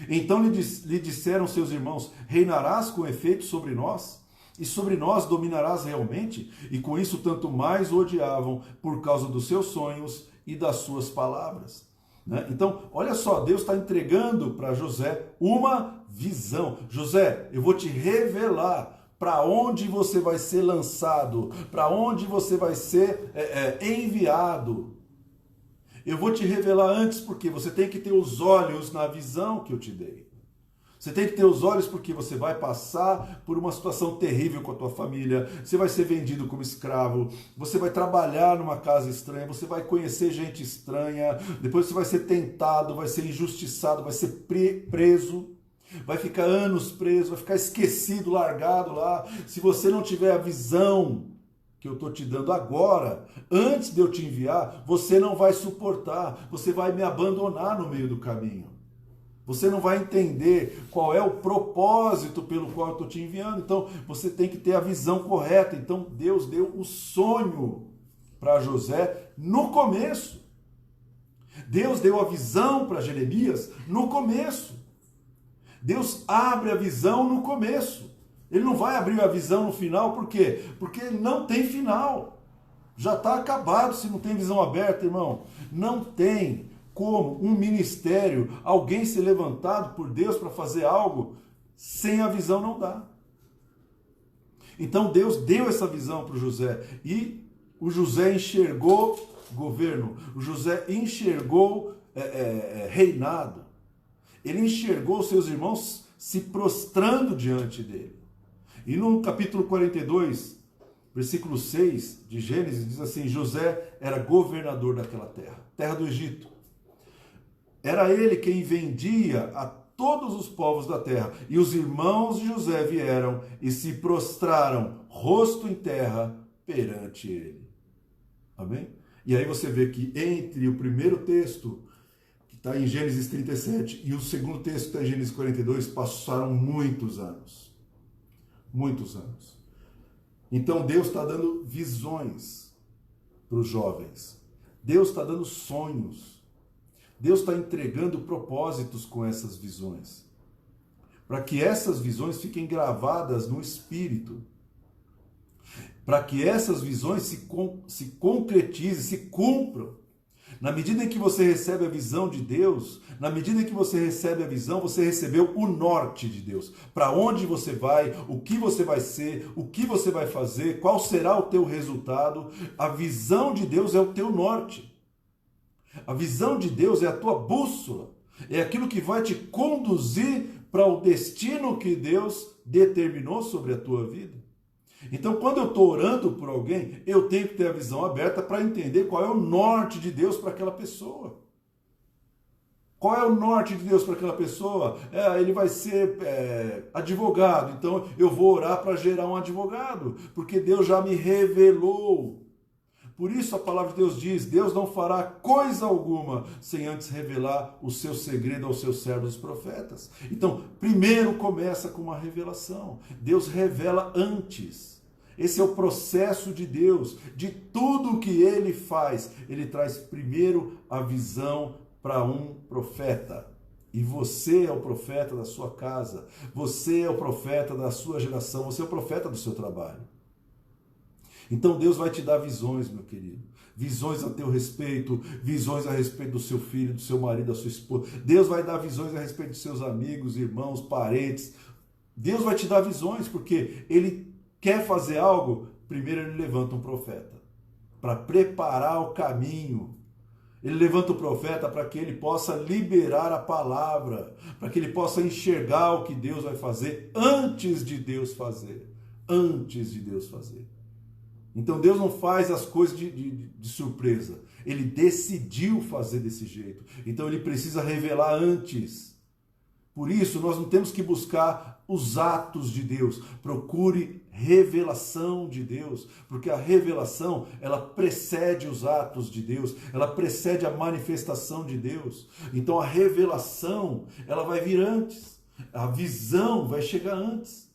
Então lhe disseram seus irmãos, reinarás com efeito sobre nós? E sobre nós dominarás realmente? E com isso tanto mais o odiavam por causa dos seus sonhos e das suas palavras. Então, olha só, Deus está entregando para José uma visão. José, eu vou te revelar para onde você vai ser lançado, para onde você vai ser enviado. Eu vou te revelar antes, porque você tem que ter os olhos na visão que eu te dei. Você tem que ter os olhos porque você vai passar por uma situação terrível com a tua família, você vai ser vendido como escravo, você vai trabalhar numa casa estranha, você vai conhecer gente estranha, depois você vai ser tentado, vai ser injustiçado, vai ser preso, vai ficar anos preso, vai ficar esquecido, largado lá. Se você não tiver a visão que eu estou te dando agora, antes de eu te enviar, você não vai suportar, você vai me abandonar no meio do caminho. Você não vai entender qual é o propósito pelo qual eu estou te enviando. Então, você tem que ter a visão correta. Então, Deus deu o sonho para José no começo. Deus deu a visão para Jeremias no começo. Deus abre a visão no começo. Ele não vai abrir a visão no final, por quê? Porque não tem final. Já está acabado se não tem visão aberta, irmão. Não tem como um ministério, alguém ser levantado por Deus para fazer algo, sem a visão não dá. Então Deus deu essa visão para o José, e o José enxergou governo, o José enxergou reinado, ele enxergou seus irmãos se prostrando diante dele. E no capítulo 42, versículo 6 de Gênesis, diz assim, José era governador daquela terra, terra do Egito. Era ele quem vendia a todos os povos da terra. E os irmãos de José vieram e se prostraram, rosto em terra, perante ele. Amém? E aí você vê que entre o primeiro texto, que está em Gênesis 37, e o segundo texto, que está em Gênesis 42, passaram muitos anos. Muitos anos. Então Deus está dando visões para os jovens. Deus está dando sonhos. Deus está entregando propósitos com essas visões, para que essas visões fiquem gravadas no espírito, para que essas visões se concretizem, se cumpram. Na medida em que você recebe a visão de Deus, na medida em que você recebe a visão, você recebeu o norte de Deus. Para onde você vai, o que você vai ser, o que você vai fazer, qual será o teu resultado. A visão de Deus é o teu norte. A visão de Deus é a tua bússola. É aquilo que vai te conduzir para o destino que Deus determinou sobre a tua vida. Então, quando eu estou orando por alguém, eu tenho que ter a visão aberta para entender qual é o norte de Deus para aquela pessoa. Qual é o norte de Deus para aquela pessoa? Ele vai ser advogado, então eu vou orar para gerar um advogado, porque Deus já me revelou. Por isso a palavra de Deus diz, Deus não fará coisa alguma sem antes revelar o seu segredo aos seus servos os profetas. Então, primeiro começa com uma revelação. Deus revela antes. Esse é o processo de Deus. De tudo que Ele faz, Ele traz primeiro a visão para um profeta. E você é o profeta da sua casa. Você é o profeta da sua geração. Você é o profeta do seu trabalho. Então Deus vai te dar visões, meu querido. Visões a teu respeito, visões a respeito do seu filho, do seu marido, da sua esposa. Deus vai dar visões a respeito dos seus amigos, irmãos, parentes. Deus vai te dar visões porque Ele quer fazer algo. Primeiro Ele levanta um profeta para preparar o caminho. Ele levanta o profeta para que ele possa liberar a palavra, para que ele possa enxergar o que Deus vai fazer antes de Deus fazer. Antes de Deus fazer. Então Deus não faz as coisas de surpresa. Ele decidiu fazer desse jeito. Então Ele precisa revelar antes. Por isso nós não temos que buscar os atos de Deus. Procure revelação de Deus. Porque a revelação, ela precede os atos de Deus. Ela precede a manifestação de Deus. Então a revelação, ela vai vir antes. A visão vai chegar antes.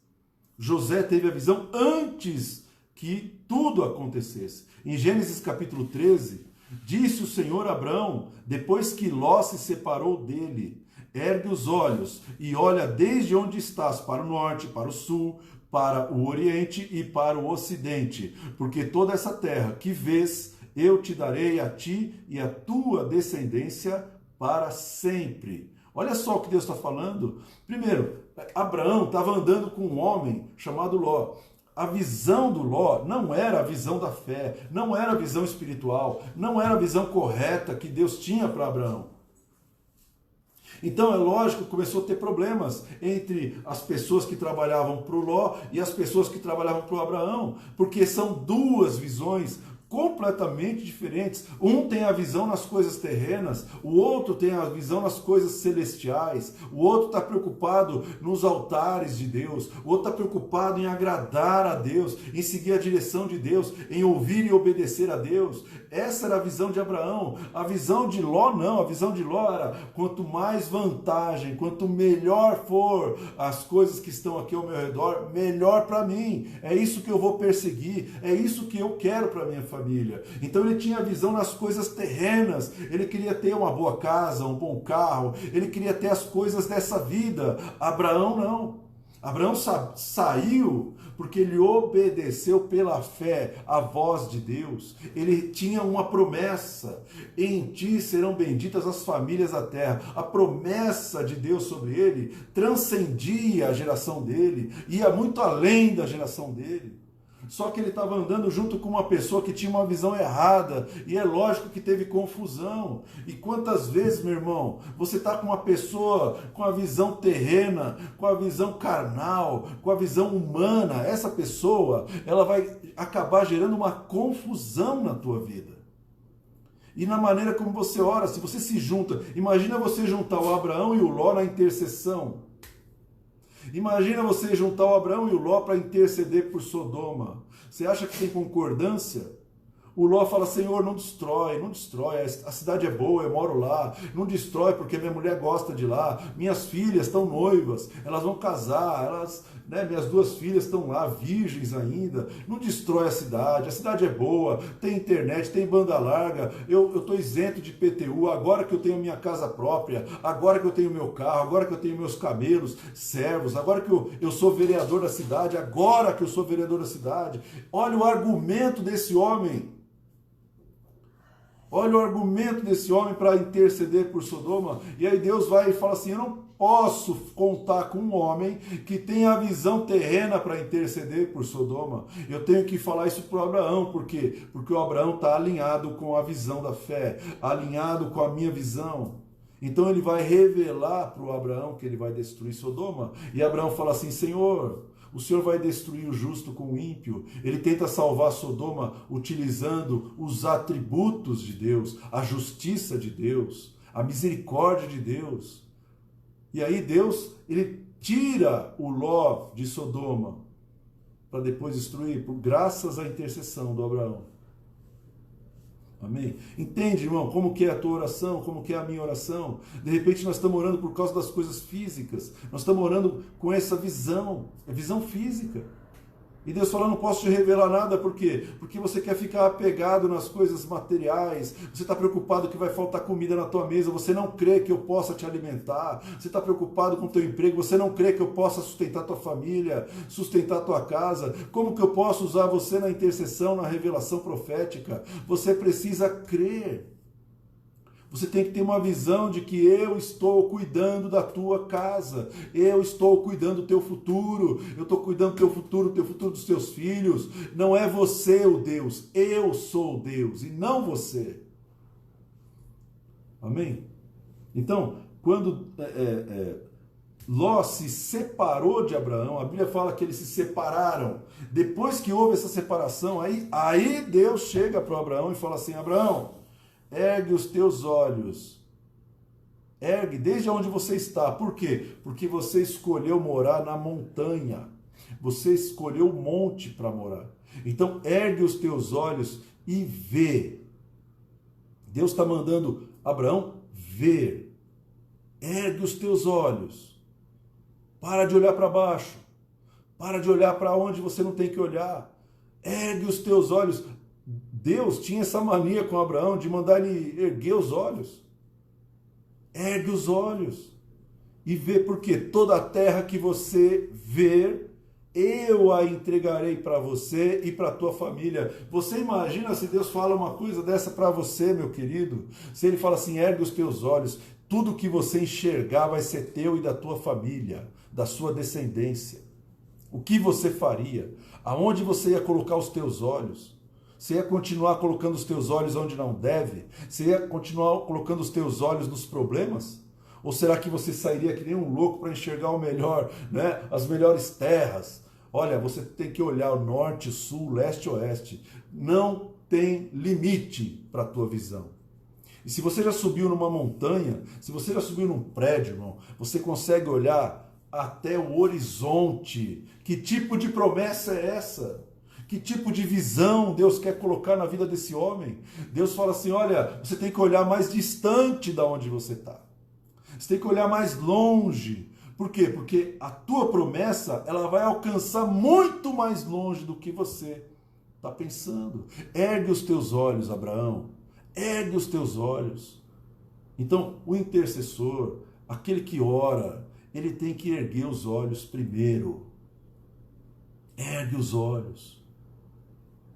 José teve a visão antes que tudo acontecesse. Em Gênesis capítulo 13, disse o Senhor a Abrão, depois que Ló se separou dele, ergue os olhos e olha desde onde estás, para o norte, para o sul, para o oriente e para o ocidente, porque toda essa terra que vês, eu te darei a ti e a tua descendência para sempre. Olha só o que Deus está falando. Primeiro, Abraão estava andando com um homem chamado Ló. A visão do Ló não era a visão da fé, não era a visão espiritual, não era a visão correta que Deus tinha para Abraão. Então é lógico que começou a ter problemas entre as pessoas que trabalhavam para o Ló e as pessoas que trabalhavam para o Abraão, porque são duas visões completamente diferentes. Um tem a visão nas coisas terrenas, o outro tem a visão nas coisas celestiais, o outro está preocupado nos altares de Deus, o outro está preocupado em agradar a Deus, em seguir a direção de Deus, em ouvir e obedecer a Deus. Essa era a visão de Abraão. A visão de Ló não, a visão de Ló era quanto mais vantagem, quanto melhor for as coisas que estão aqui ao meu redor, melhor para mim. É isso que eu vou perseguir, é isso que eu quero para minha família. Então ele tinha visão nas coisas terrenas, ele queria ter uma boa casa, um bom carro, ele queria ter as coisas dessa vida. Abraão não. Abraão saiu porque ele obedeceu pela fé a voz de Deus. Ele tinha uma promessa: em ti serão benditas as famílias da terra. A promessa de Deus sobre ele transcendia a geração dele, ia muito além da geração dele. Só que ele estava andando junto com uma pessoa que tinha uma visão errada, e é lógico que teve confusão. E quantas vezes, meu irmão, você está com uma pessoa com a visão terrena, com a visão carnal, com a visão humana, essa pessoa, ela vai acabar gerando uma confusão na tua vida. E na maneira como você ora, se você se junta, imagina você juntar o Abraão e o Ló na intercessão. Imagina você juntar o Abraão e o Ló para interceder por Sodoma. Você acha que tem concordância? O Ló fala: Senhor, não destrói, a cidade é boa, eu moro lá, não destrói porque minha mulher gosta de lá, minhas filhas estão noivas, elas vão casar, minhas duas filhas estão lá, virgens ainda, não destrói a cidade é boa, tem internet, tem banda larga, eu estou isento de IPTU, agora que eu tenho minha casa própria, agora que eu tenho meu carro, agora que eu tenho meus camelos, servos, agora que eu sou vereador da cidade, Olha o argumento desse homem. Olha o argumento desse homem para interceder por Sodoma. E aí Deus vai e fala assim, eu não posso contar com um homem que tem a visão terrena para interceder por Sodoma. Eu tenho que falar isso para o Abraão. Por quê? Porque o Abraão está alinhado com a visão da fé, alinhado com a minha visão. Então ele vai revelar para o Abraão que ele vai destruir Sodoma. E Abraão fala assim, Senhor, o Senhor vai destruir o justo com o ímpio. Ele tenta salvar Sodoma utilizando os atributos de Deus, a justiça de Deus, a misericórdia de Deus. E aí Deus, ele tira o Ló de Sodoma para depois destruir, graças à intercessão do Abraão. Amém? Entende, irmão, como que é a tua oração, como que é a minha oração? De repente nós estamos orando por causa das coisas físicas, nós estamos orando com essa visão, é visão física. E Deus fala, não posso te revelar nada, por quê? Porque você quer ficar apegado nas coisas materiais, você está preocupado que vai faltar comida na tua mesa, você não crê que eu possa te alimentar, você está preocupado com o teu emprego, você não crê que eu possa sustentar tua família, sustentar tua casa. Como que eu posso usar você na intercessão, na revelação profética? Você precisa crer. Você tem que ter uma visão de que eu estou cuidando da tua casa, eu estou cuidando do teu futuro, eu estou cuidando do teu futuro dos teus filhos. Não é você o Deus, eu sou o Deus e não você. Amém? Então, quando Ló se separou de Abraão, a Bíblia fala que eles se separaram. Depois que houve essa separação, aí Deus chega para Abraão e fala assim, Abraão, ergue os teus olhos, ergue desde onde você está. Por quê? Porque você escolheu morar na montanha, você escolheu o monte para morar. Então ergue os teus olhos e vê. Deus está mandando Abraão ver. Ergue os teus olhos, para de olhar para baixo, para de olhar para onde você não tem que olhar, ergue os teus olhos. Deus tinha essa mania com Abraão de mandar ele erguer os olhos. Ergue os olhos e vê, porque toda a terra que você ver, eu a entregarei para você e para a tua família. Você imagina se Deus fala uma coisa dessa para você, meu querido? Se ele fala assim, ergue os teus olhos, tudo que você enxergar vai ser teu e da tua família, da sua descendência. O que você faria? Aonde você ia colocar os teus olhos? Você ia continuar colocando os teus olhos onde não deve? Você ia continuar colocando os teus olhos nos problemas? Ou será que você sairia que nem um louco para enxergar o melhor, né? As melhores terras? Olha, você tem que olhar o norte, sul, leste, oeste. Não tem limite para a tua visão. E se você já subiu numa montanha, se você já subiu num prédio, irmão, você consegue olhar até o horizonte. Que tipo de promessa é essa? Que tipo de visão Deus quer colocar na vida desse homem? Deus fala assim, olha, você tem que olhar mais distante da onde você está. Você tem que olhar mais longe. Por quê? Porque a tua promessa, ela vai alcançar muito mais longe do que você está pensando. Ergue os teus olhos, Abraão. Ergue os teus olhos. Então, o intercessor, aquele que ora, ele tem que erguer os olhos primeiro. Ergue os olhos.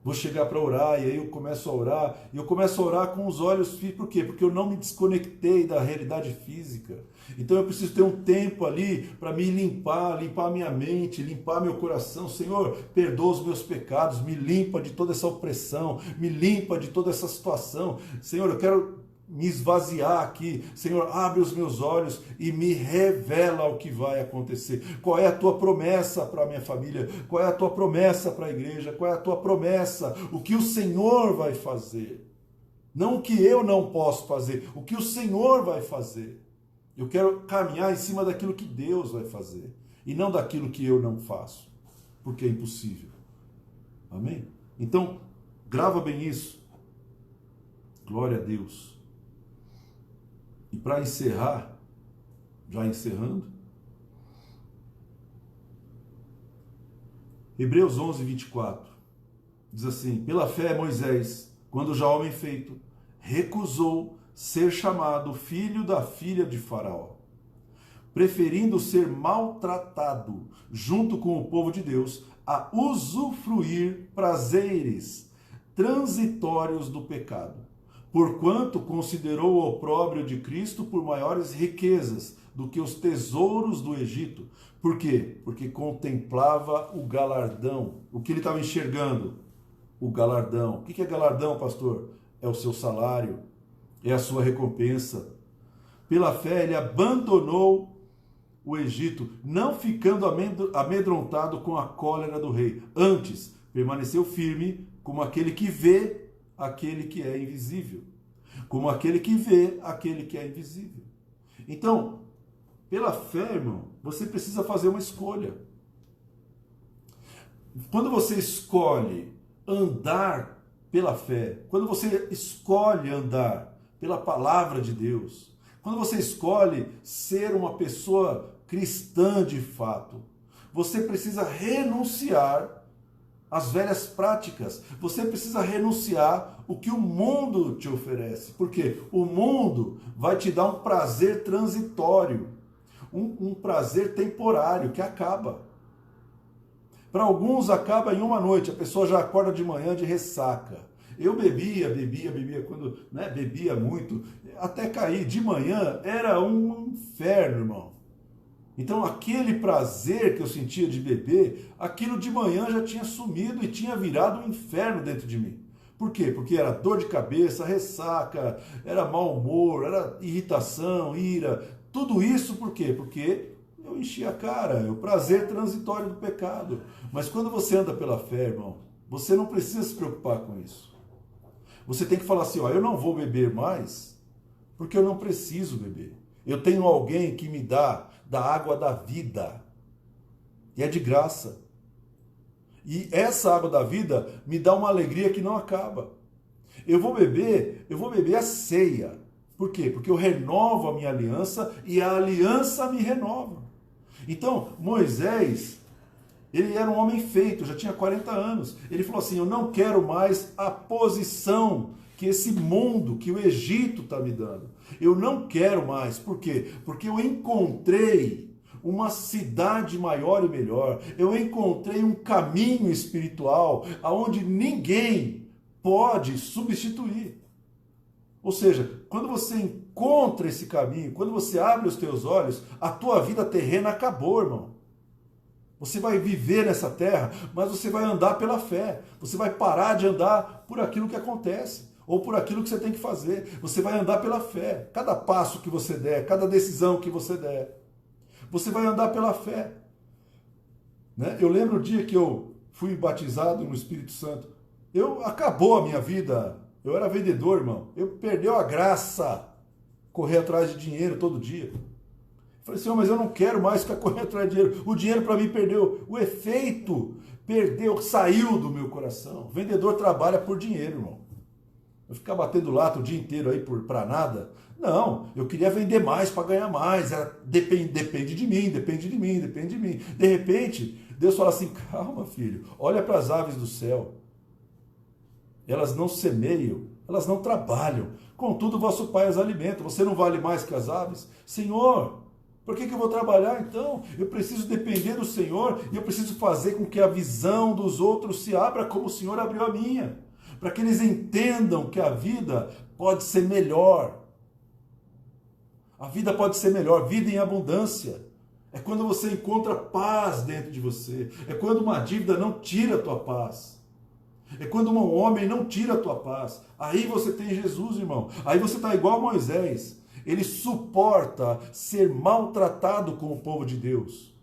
Vou chegar para orar, e aí eu começo a orar, e eu começo a orar com os olhos fixos. Por quê? Porque eu não me desconectei da realidade física. Então eu preciso ter um tempo ali para me limpar a minha mente, limpar meu coração. Senhor, perdoa os meus pecados, me limpa de toda essa opressão, me limpa de toda essa situação. Senhor, eu quero me esvaziar aqui. Senhor, abre os meus olhos e me revela o que vai acontecer. Qual é a tua promessa para a minha família? Qual é a tua promessa para a igreja? Qual é a tua promessa? O que o Senhor vai fazer? Não o que eu não posso fazer, o que o Senhor vai fazer. Eu quero caminhar em cima daquilo que Deus vai fazer e não daquilo que eu não faço, porque é impossível. Amém? Então, grava bem isso. Glória a Deus. E para encerrar, já encerrando, Hebreus 11, 24, diz assim, pela fé Moisés, quando já homem feito, recusou ser chamado filho da filha de Faraó, preferindo ser maltratado junto com o povo de Deus, a usufruir prazeres transitórios do pecado, porquanto considerou o opróbrio de Cristo por maiores riquezas do que os tesouros do Egito. Por quê? Porque contemplava o galardão. O que ele estava enxergando? O galardão. O que é galardão, pastor? É o seu salário, é a sua recompensa. Pela fé ele abandonou o Egito, não ficando amedrontado com a cólera do rei. Antes, permaneceu firme como aquele que vê aquele que é invisível. Como aquele que vê aquele que é invisível. Então, pela fé, irmão, você precisa fazer uma escolha. Quando você escolhe andar pela fé, quando você escolhe andar pela palavra de Deus, quando você escolhe ser uma pessoa cristã de fato, você precisa renunciar às velhas práticas, você precisa renunciar o que o mundo te oferece, porque o mundo vai te dar um prazer transitório, um prazer temporário que acaba. Para alguns acaba em uma noite, a pessoa já acorda de manhã de ressaca. Eu bebia, quando bebia muito, até cair. De manhã era um inferno, irmão. Então aquele prazer que eu sentia de beber, aquilo de manhã já tinha sumido e tinha virado um inferno dentro de mim. Por quê? Porque era dor de cabeça, ressaca, era mau humor, era irritação, ira. Tudo isso por quê? Porque eu enchi a cara, é o prazer transitório do pecado. Mas quando você anda pela fé, irmão, você não precisa se preocupar com isso. Você tem que falar assim, ó, eu não vou beber mais, porque eu não preciso beber. Eu tenho alguém que me dá da água da vida. E é de graça. E essa água da vida me dá uma alegria que não acaba. Eu vou beber a ceia. Por quê? Porque eu renovo a minha aliança e a aliança me renova. Então, Moisés, ele era um homem feito, já tinha 40 anos. Ele falou assim, eu não quero mais a posição que esse mundo, que o Egito está me dando. Eu não quero mais. Por quê? Porque eu encontrei uma cidade maior e melhor. Eu encontrei um caminho espiritual aonde ninguém pode substituir. Ou seja, quando você encontra esse caminho, quando você abre os teus olhos, a tua vida terrena acabou, irmão. Você vai viver nessa terra, mas você vai andar pela fé. Você vai parar de andar por aquilo que acontece, ou por aquilo que você tem que fazer. Você vai andar pela fé. Cada passo que você der, cada decisão que você der, você vai andar pela fé. Né? Eu lembro o dia que eu fui batizado no Espírito Santo. Acabou a minha vida. Eu era vendedor, irmão. Perdeu a graça correr atrás de dinheiro todo dia. Falei, Senhor, mas eu não quero mais ficar correndo atrás de dinheiro. O dinheiro para mim perdeu. O efeito saiu do meu coração. O vendedor trabalha por dinheiro, irmão. Eu ficar batendo lata o dia inteiro aí para nada. Não, eu queria vender mais para ganhar mais. Depende de mim. De repente, Deus fala assim, calma, filho, olha para as aves do céu. Elas não semeiam, elas não trabalham. Contudo, vosso Pai as alimenta. Você não vale mais que as aves? Senhor, por que eu vou trabalhar então? Eu preciso depender do Senhor e eu preciso fazer com que a visão dos outros se abra como o Senhor abriu a minha. Para que eles entendam que a vida pode ser melhor. A vida pode ser melhor, vida em abundância. É quando você encontra paz dentro de você. É quando uma dívida não tira a tua paz. É quando um homem não tira a tua paz. Aí você tem Jesus, irmão. Aí você está igual a Moisés. Ele suporta ser maltratado com o povo de Deus.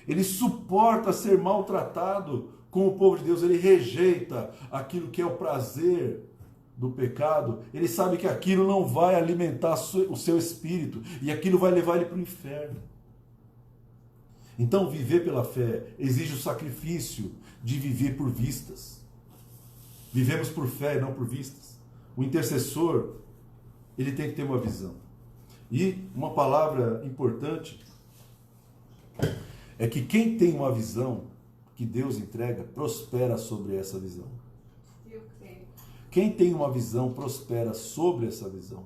Ele suporta ser maltratado com o povo de Deus. Ele rejeita aquilo que é o prazer do pecado. Ele sabe que aquilo não vai alimentar o seu espírito. E aquilo vai levar ele para o inferno. Então, viver pela fé exige o sacrifício de viver por vistas. Vivemos por fé e não por vistas. O intercessor, ele tem que ter uma visão. E uma palavra importante é que quem tem uma visão que Deus entrega, prospera sobre essa visão. Quem tem uma visão, prospera sobre essa visão.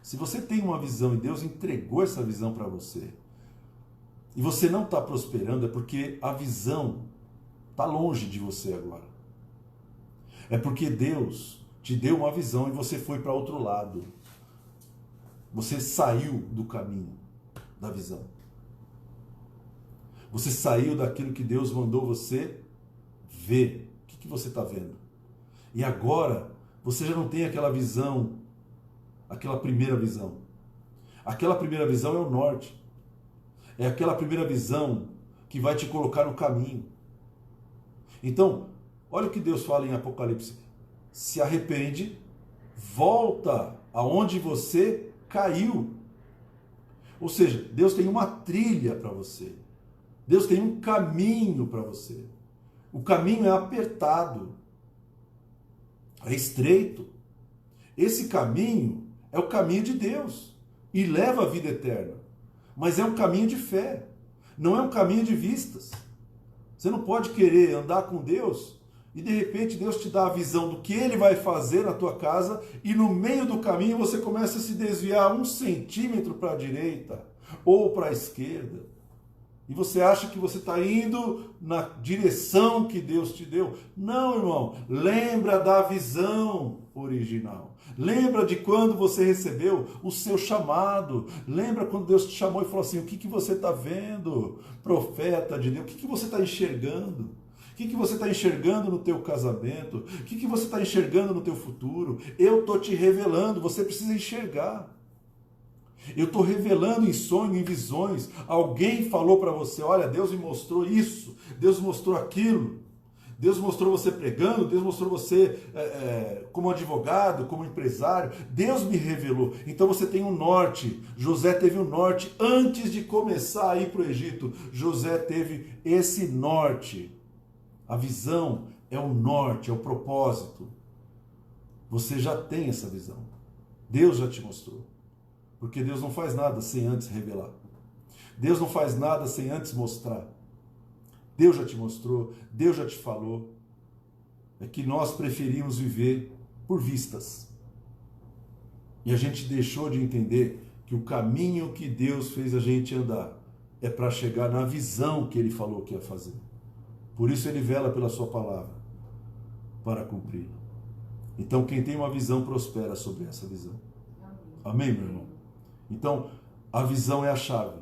Se você tem uma visão e Deus entregou essa visão para você, e você não está prosperando, é porque a visão está longe de você agora. É porque Deus te deu uma visão e você foi para outro lado. Você saiu do caminho da visão. Você saiu daquilo que Deus mandou você ver. O que você está vendo? E agora, você já não tem aquela visão, aquela primeira visão. Aquela primeira visão é o norte. É aquela primeira visão que vai te colocar no caminho. Então, olha o que Deus fala em Apocalipse. Se arrepende, volta aonde você caiu. Ou seja, Deus tem uma trilha para você. Deus tem um caminho para você. O caminho é apertado, é estreito. Esse caminho é o caminho de Deus e leva à vida eterna. Mas é um caminho de fé, não é um caminho de vistas. Você não pode querer andar com Deus e de repente Deus te dá a visão do que Ele vai fazer na tua casa e no meio do caminho você começa a se desviar 1 centímetro para a direita ou para a esquerda. E você acha que você está indo na direção que Deus te deu. Não, irmão. Lembra da visão original. Lembra de quando você recebeu o seu chamado. Lembra quando Deus te chamou e falou assim, o que você está vendo, profeta de Deus? O que você está enxergando? O que você está enxergando no teu casamento? O que você está enxergando no teu futuro? Eu estou te revelando, você precisa enxergar. Eu estou revelando em sonho, em visões. Alguém falou para você, olha, Deus me mostrou isso, Deus mostrou aquilo. Deus mostrou você pregando, Deus mostrou você como advogado, como empresário. Deus me revelou. Então você tem um norte. José teve um norte antes de começar a ir para o Egito. José teve esse norte. A visão é o norte, é o propósito. Você já tem essa visão. Deus já te mostrou. Porque Deus não faz nada sem antes revelar. Deus não faz nada sem antes mostrar. Deus já te mostrou, Deus já te falou. É que nós preferimos viver por vistas. E a gente deixou de entender que o caminho que Deus fez a gente andar é para chegar na visão que Ele falou que ia fazer. Por isso Ele vela pela sua palavra, para cumpri-la. Então quem tem uma visão prospera sobre essa visão. Amém, meu irmão? Então, a visão é a chave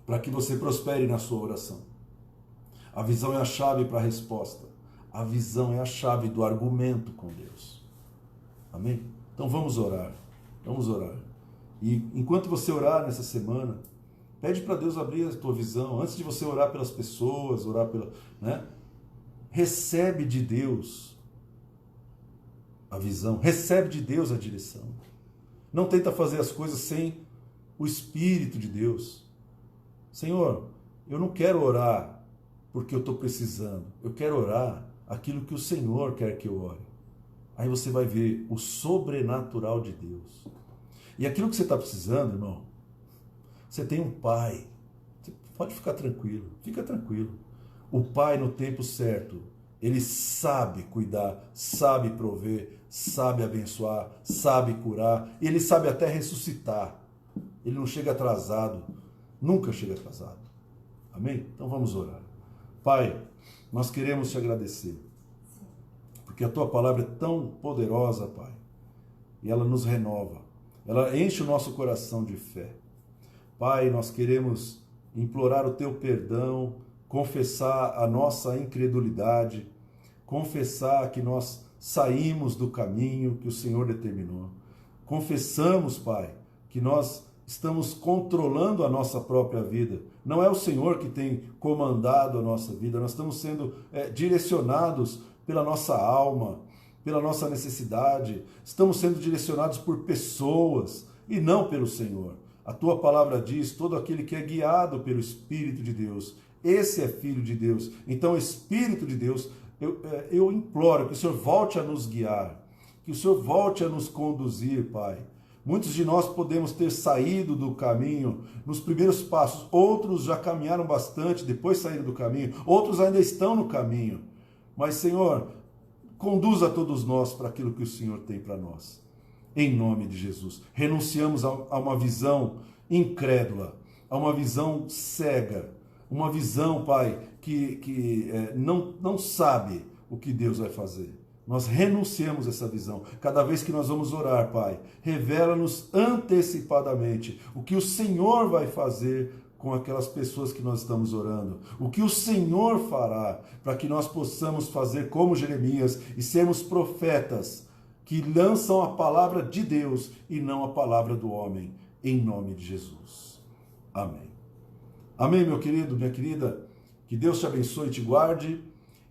para que você prospere na sua oração. A visão é a chave para a resposta. A visão é a chave do argumento com Deus. Amém? Então vamos orar. Vamos orar. E enquanto você orar nessa semana, pede para Deus abrir a tua visão. Antes de você orar pelas pessoas, orar pela, né? Recebe de Deus a visão. Recebe de Deus a direção. Não tenta fazer as coisas sem o Espírito de Deus. Senhor, eu não quero orar porque eu estou precisando. Eu quero orar aquilo que o Senhor quer que eu ore. Aí você vai ver o sobrenatural de Deus. E aquilo que você está precisando, irmão, você tem um Pai. Você pode ficar tranquilo. Fica tranquilo. O Pai, no tempo certo, Ele sabe cuidar, sabe prover, sabe abençoar, sabe curar. Ele sabe até ressuscitar. Ele não chega atrasado. Nunca chega atrasado. Amém? Então vamos orar. Pai, nós queremos te agradecer. Porque a tua palavra é tão poderosa, Pai. E ela nos renova. Ela enche o nosso coração de fé. Pai, nós queremos implorar o teu perdão, confessar a nossa incredulidade, confessar que nós saímos do caminho que o Senhor determinou. Confessamos, Pai, que nós estamos controlando a nossa própria vida. Não é o Senhor que tem comandado a nossa vida, nós estamos sendo direcionados pela nossa alma, pela nossa necessidade, estamos sendo direcionados por pessoas e não pelo Senhor. A tua palavra diz, todo aquele que é guiado pelo Espírito de Deus, esse é filho de Deus. Então, Espírito de Deus, eu imploro que o Senhor volte a nos guiar, que o Senhor volte a nos conduzir, Pai. Muitos de nós podemos ter saído do caminho nos primeiros passos, outros já caminharam bastante, depois saíram do caminho, outros ainda estão no caminho. Mas, Senhor, conduza todos nós para aquilo que o Senhor tem para nós. Em nome de Jesus. Renunciamos a uma visão incrédula, a uma visão cega, uma visão, Pai, que não sabe o que Deus vai fazer. Nós renunciamos essa visão. Cada vez que nós vamos orar, Pai, revela-nos antecipadamente o que o Senhor vai fazer com aquelas pessoas que nós estamos orando. O que o Senhor fará para que nós possamos fazer como Jeremias e sermos profetas que lançam a palavra de Deus e não a palavra do homem, em nome de Jesus. Amém. Amém, meu querido, minha querida. Que Deus te abençoe e te guarde.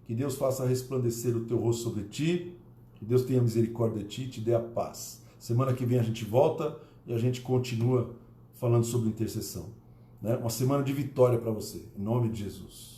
Que Deus faça resplandecer o teu rosto sobre ti. Que Deus tenha misericórdia de ti e te dê a paz. Semana que vem a gente volta e a gente continua falando sobre intercessão. Uma semana de vitória para você, em nome de Jesus.